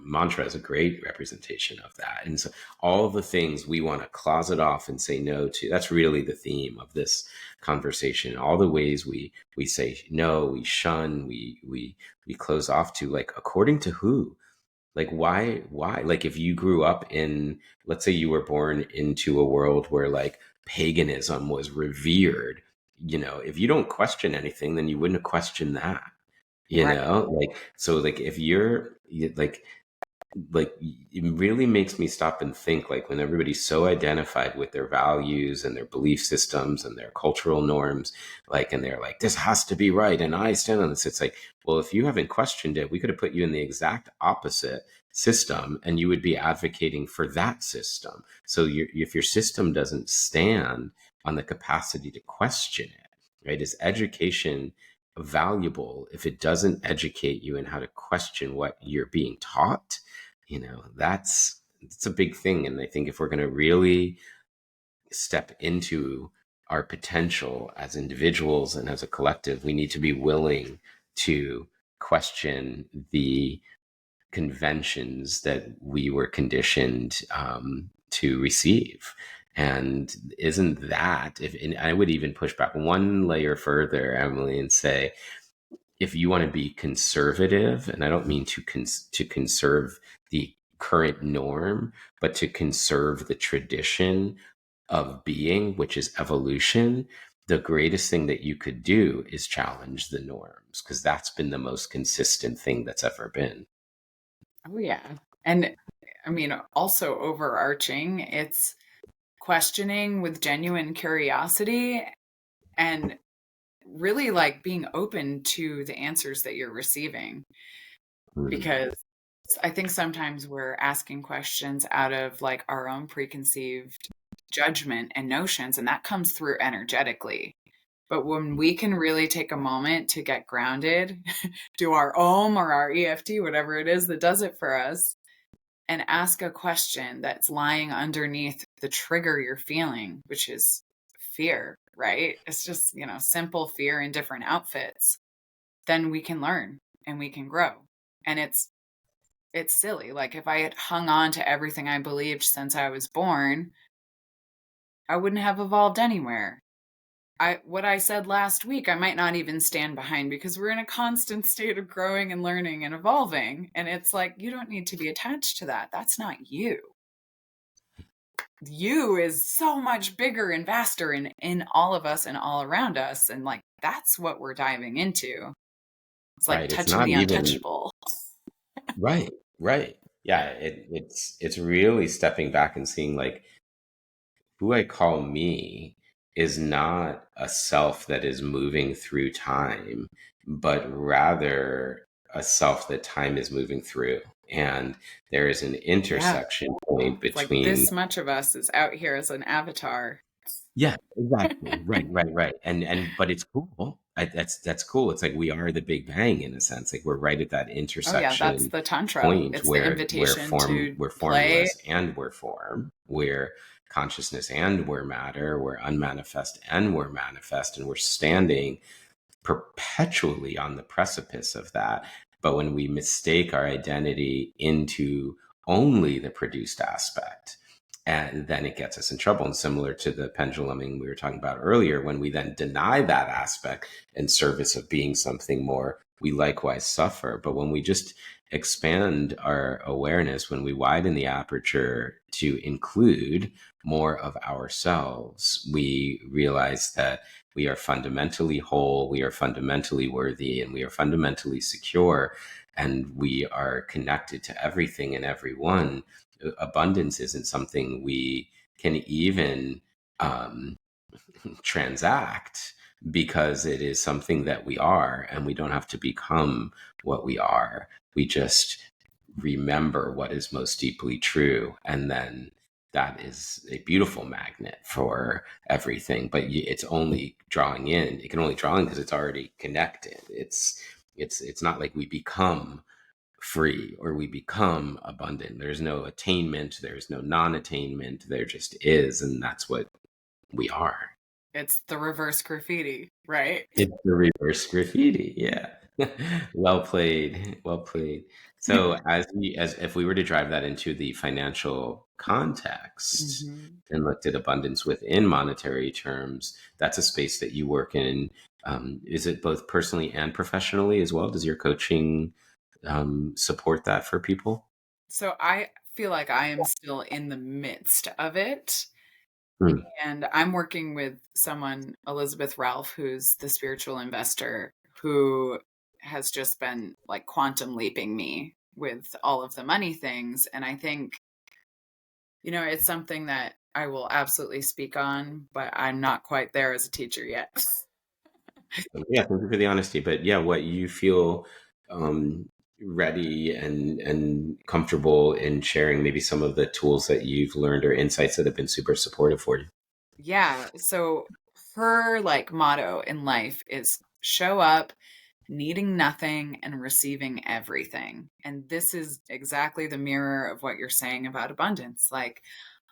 mantra is a great representation of that. And so all the things we want to closet off and say no to, that's really the theme of this conversation. All the ways we say no, we shun, we close off to, like, according to who? Like, why? Like, if you grew up in, let's say you were born into a world where like paganism was revered, if you don't question anything, then you wouldn't question that, Right. like, so like if like it really makes me stop and think, like, when everybody's so identified with their values and their belief systems and their cultural norms, like, and they're like, this has to be right and I stand on this, it's like, well, if you haven't questioned it, we could have put you in the exact opposite system and you would be advocating for that system. So if your system doesn't stand on the capacity to question it, right, is education valuable if it doesn't educate you in how to question what you're being taught? That's it's a big thing. And I think if we're going to really step into our potential as individuals and as a collective, we need to be willing to question the conventions that we were conditioned to receive. And isn't that, if and I would even push back one layer further, Emily, and say, if you want to be conservative, and I don't mean to conserve the current norm, but to conserve the tradition of being, which is evolution, the greatest thing that you could do is challenge the norms, because that's been the most consistent thing that's ever been. Oh, yeah. And I mean, also overarching, it's questioning with genuine curiosity and really like being open to the answers that you're receiving. Mm. Because I think sometimes we're asking questions out of like our own preconceived judgment and notions, and that comes through energetically. But when we can really take a moment to get grounded, do our OM or our EFT, whatever it is that does it for us, and ask a question that's lying underneath the trigger you're feeling, which is fear, right? It's just, simple fear in different outfits. Then we can learn and we can grow. And it's silly. Like if I had hung on to everything I believed since I was born, I wouldn't have evolved anywhere. What I said last week, I might not even stand behind because we're in a constant state of growing and learning and evolving. And it's like, you don't need to be attached to that. That's not you. You is so much bigger and vaster in all of us and all around us. And like, that's what we're diving into. It's like Right. It's touching not the even untouchable. right. Right. Yeah. It's really stepping back and seeing like who I call me is not a self that is moving through time, but rather a self that time is moving through. And there is an Yeah. intersection point It's like between, this much of us is out here as an avatar. yeah, exactly. Right, right, right. But it's cool. That's cool. It's like we are the Big Bang in a sense. Like we're right at that Oh yeah, that's intersection the tantra. point It's the where invitation to we're play. formless and we're form, we're consciousness and we're matter, we're unmanifest and we're manifest, and we're standing perpetually on the precipice of that. But when we mistake our identity into only the produced aspect, and then it gets us in trouble. And similar to the penduluming we were talking about earlier, when we then deny that aspect in service of being something more, we likewise suffer. But when we just expand our awareness, when we widen the aperture to include more of ourselves, we realize that we are fundamentally whole, we are fundamentally worthy, and we are fundamentally secure, and we are connected to everything and everyone. Abundance isn't something we can even um, transact, because it is something that we are, and we don't have to become what we are. We just remember what is most deeply true, and then that is a beautiful magnet for everything. But it's only drawing in, it can only draw in because it's already connected. It's not like we become free or we become abundant. There's no attainment, there's no non-attainment, there just is, and that's what we are. It's the reverse graffiti, right? It's the reverse graffiti. Yeah. Well played. Well played. So as if we were to drive that into the financial context hmm and looked at abundance within monetary terms, that's a space that you work in. Is it both personally and professionally as well? Does your coaching support that for people? So I feel like I am still in the midst of it. Hmm. And I'm working with someone, Elizabeth Ralph, who's the spiritual investor, who has just been like quantum leaping me with all of the money things. And I think, it's something that I will absolutely speak on, but I'm not quite there as a teacher yet. Yeah, thank you for the honesty. But yeah, what you feel um, ready and comfortable in sharing, maybe some of the tools that you've learned or insights that have been super supportive for you. Yeah. So her like motto in life is show up needing nothing and receiving everything. And this is exactly the mirror of what you're saying about abundance. Like,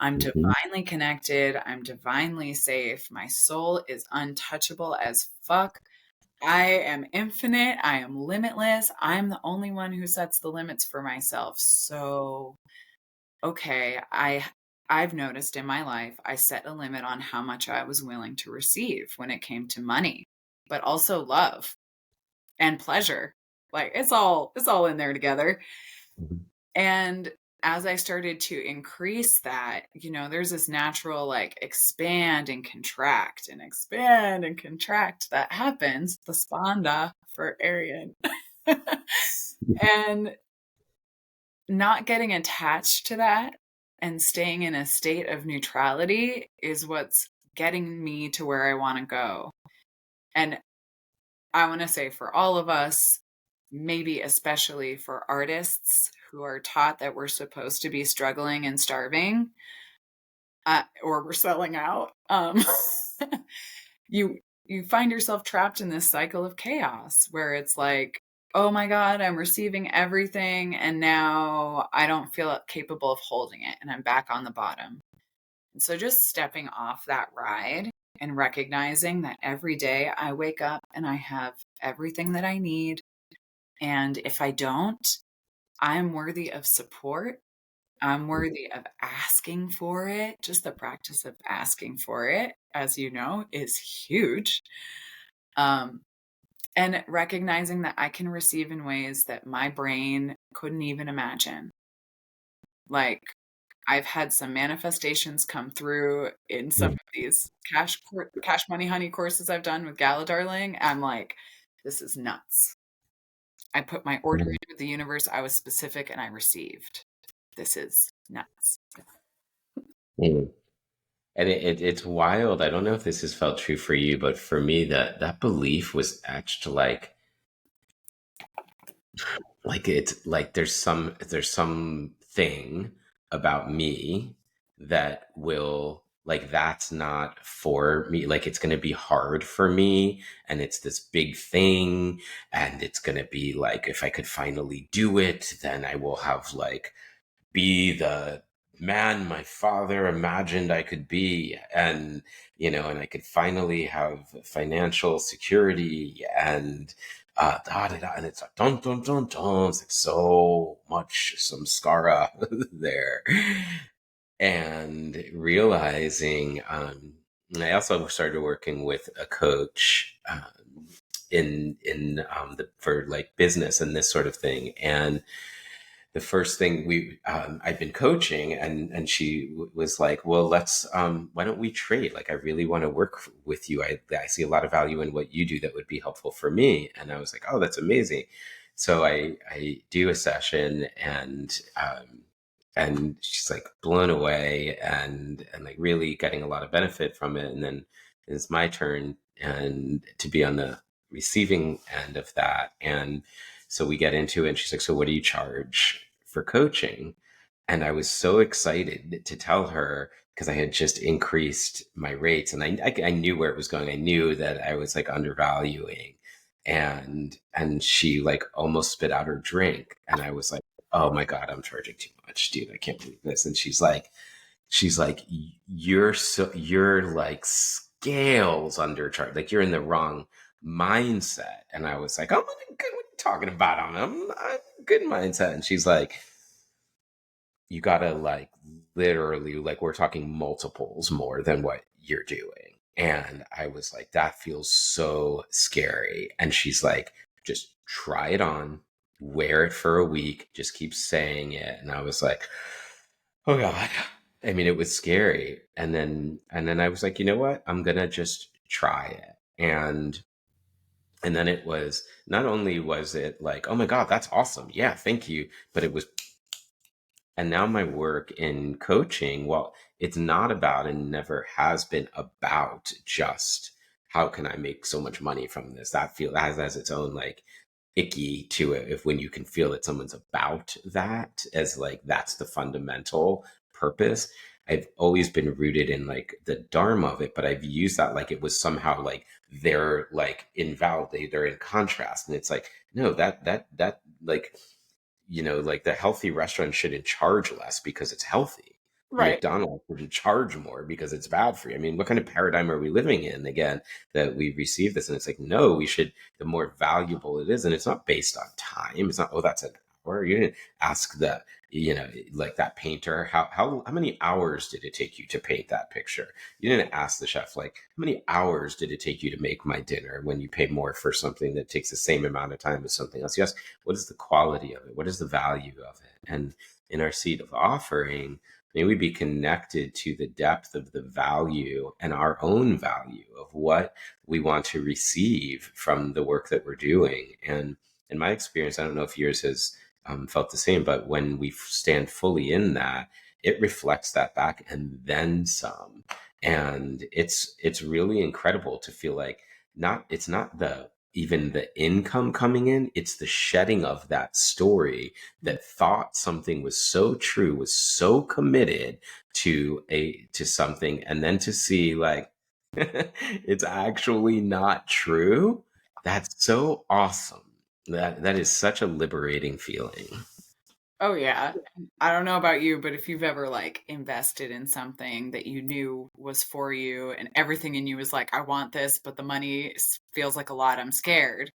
I'm Mhm. divinely connected, I'm divinely safe, my soul is untouchable as fuck. I am infinite, I am limitless. I'm the only one who sets the limits for myself. So, okay, I've noticed in my life, I set a limit on how much I was willing to receive when it came to money, but also love and pleasure. Like it's all in there together. Mhm. And as I started to increase that, there's this natural like expand and contract that happens, the spanda for Arian. And not getting attached to that and staying in a state of neutrality is what's getting me to where I want to go. And I want to say for all of us, maybe especially for artists who are taught that we're supposed to be struggling and starving, or we're selling out, you you find yourself trapped in this cycle of chaos where it's like, oh my god, I'm receiving everything and now I don't feel capable of holding it and I'm back on the bottom. And so just stepping off that ride and recognizing that every day I wake up and I have everything that I need, and if I don't, I'm worthy of support. I'm worthy of asking for it. Just the practice of asking for it, as you know, is huge. Um, and recognizing that I can receive in ways that my brain couldn't even imagine. Like, I've had some manifestations come through in some of these cash money honey courses I've done with Gala Darling. I'm like, this is nuts. I put my order Mhm. in with the universe. I was specific and I received. This is nuts. Mm. And it's wild. I don't know if this has felt true for you, but for me, that belief was etched like it's like there's some thing about me that will like that's not for me, like it's going to be hard for me, and it's this big thing, and it's going to be like if I could finally do it, then I will have like be the man my father imagined I could be. And, and I could finally have financial security and, da, da, da, and it's like, dun, dun, dun, dun. It's like so much samskara there. And realizing, I also started working with a coach, in the for like business and this sort of thing. And the first thing I've been coaching, and she was like, well, let's why don't we trade? Like I really want to work with you. I see a lot of value in what you do that would be helpful for me. And I was like, oh, that's amazing. So I do a session, and she's like blown away, and like really getting a lot of benefit from it. And then it's my turn and to be on the receiving end of that. And so we get into it, and she's like, so what do you charge for coaching? And I was so excited to tell her because I had just increased my rates, and I knew where it was going. I knew that I was like undervaluing, and she like almost spit out her drink. And I was like, oh my God, I'm charging too much, dude. I can't believe this. And she's like, you're like scales undercharged. Like you're in the wrong mindset. And I was like, I'm in a good, what are you talking about? I'm good mindset. And she's like, you gotta like literally, like we're talking multiples more than what you're doing. And I was like, that feels so scary. And she's like, just try it on, wear it for a week, just keep saying it. And I was like, oh God. I mean, it was scary. And then I was like, you know what? I'm gonna just try it. And then it was not only was it like, oh my God, that's awesome. Yeah, thank you. But it was, and now my work in coaching, well, it's not about and never has been about just how can I make so much money from this. That has its own like icky to it if when you can feel that someone's about that as like that's the fundamental purpose. I've always been rooted in like the dharma of it, but I've used that like it was somehow like they're like invalid, they're in contrast. And it's like, no, that like, like the healthy restaurant shouldn't charge less because it's healthy. The Right. McDonald's should charge more because it's bad for you. I mean, what kind of paradigm are we living in again that we receive this? And it's like, no, we should, the more valuable it is. And it's not based on time. It's not, oh, that's an hour. You didn't ask that. like that painter, how many hours did it take you to paint that picture? You didn't ask the chef, like, how many hours did it take you to make my dinner, when you pay more for something that takes the same amount of time as something else. Yes, what is the quality of it? What is the value of it? And in our seed of offering, may we be connected to the depth of the value and our own value of what we want to receive from the work that we're doing. And in my experience, I don't know if yours has felt the same, but when we stand fully in that, it reflects that back and then some. And it's really incredible to feel like, it's not the even the income coming in, it's the shedding of that story that thought something was so true, was so committed to something, and then to see like it's actually not true. That's so awesome. That is such a liberating feeling. Oh yeah. I don't know about you, but if you've ever like invested in something that you knew was for you and everything in you was like, I want this, but the money feels like a lot, I'm scared.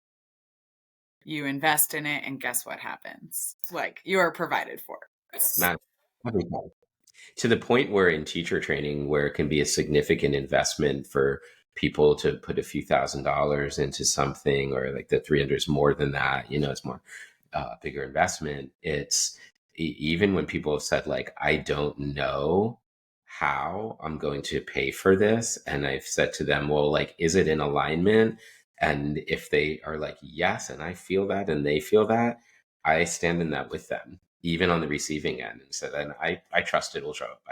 You invest in it and guess what happens? Like you are provided for. Not every time. To the point where in teacher training, where it can be a significant investment for people to put a few $1,000s into something, or like the 300 is more than that, it's more bigger investment. It's even when people have said like, I don't know how I'm going to pay for this, and I've said to them, well, like, is it in alignment? And if they are like, yes, and I feel that and they feel that, I stand in that with them, even on the receiving end, and said, and I trust it will show up.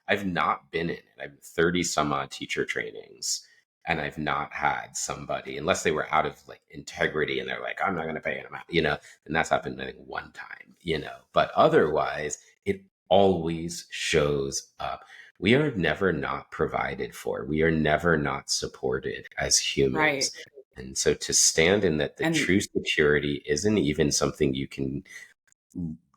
I've not been in it. I've 30 some odd teacher trainings, and I've not had somebody, unless they were out of like integrity and they're like, I'm not going to pay an amount, and that's happened, I think, one time, but otherwise it always shows up. We are never not provided for. We are never not supported as Right. humans. And so to stand in that, the And true security isn't even something you can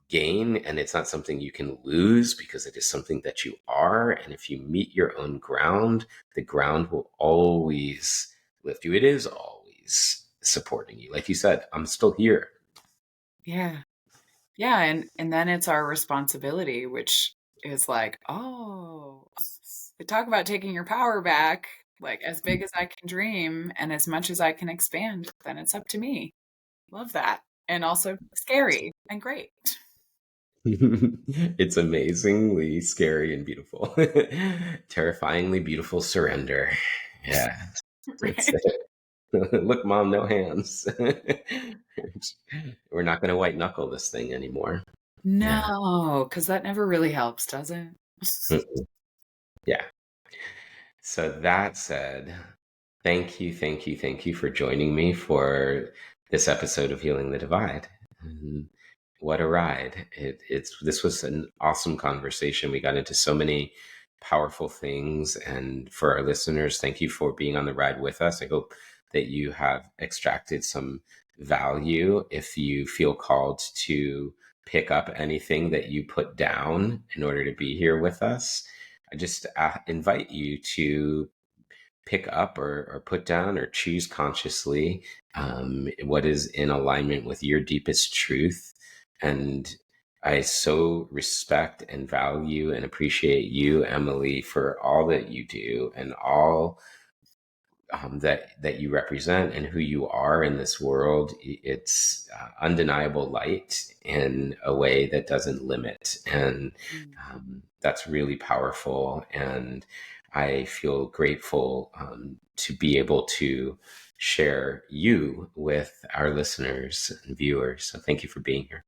gain, and it's not something you can lose, because it is something that you are. And if you meet your own ground, the ground will always lift you. It is always supporting you. Like you said, I'm still here. yeah. Yeah, and then it's our responsibility, which is like, oh, talk about taking your power back, like as big as I can dream and as much as I can expand, then it's up to me. Love that. And also scary and great. It's amazingly scary and beautiful. Terrifyingly beautiful surrender. Yeah. It's Right. look, mom, no hands. We're not going to white knuckle this thing anymore. Yeah. No, because that never really helps, does it? Mm, yeah. So that said, thank you, thank you, thank you for joining me for this episode of Healing the Divide. And what a ride. This was an awesome conversation. We got into so many powerful things. And for our listeners, thank you for being on the ride with us. I hope that you have extracted some value. If you feel called to pick up anything that you put down in order to be here with us, I just invite you to pick up or put down or choose consciously what is in alignment with your deepest truth. And I so respect and value and appreciate you, Emily, for all that you do and all that you represent and who you are in this world. It's undeniable light in a way that doesn't limit, and Mm. that's really powerful. And I feel grateful to be able to share you with our listeners and viewers. So thank you for being here.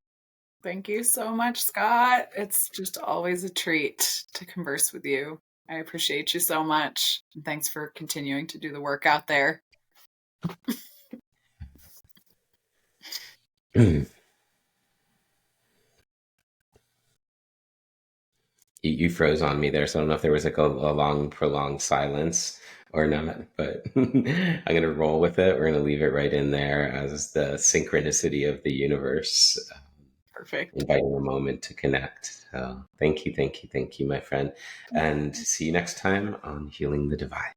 Thank you so much, Scott. It's just always a treat to converse with you. I appreciate you so much. And thanks for continuing to do the work out there. You froze on me there, so I don't know if there was like a long, prolonged silence or not, but I'm going to roll with it. We're going to leave it right in there as the synchronicity of the universe, Perfect. inviting a moment to connect. So thank you, thank you, thank you, my friend. And see you next time on Healing the Divide.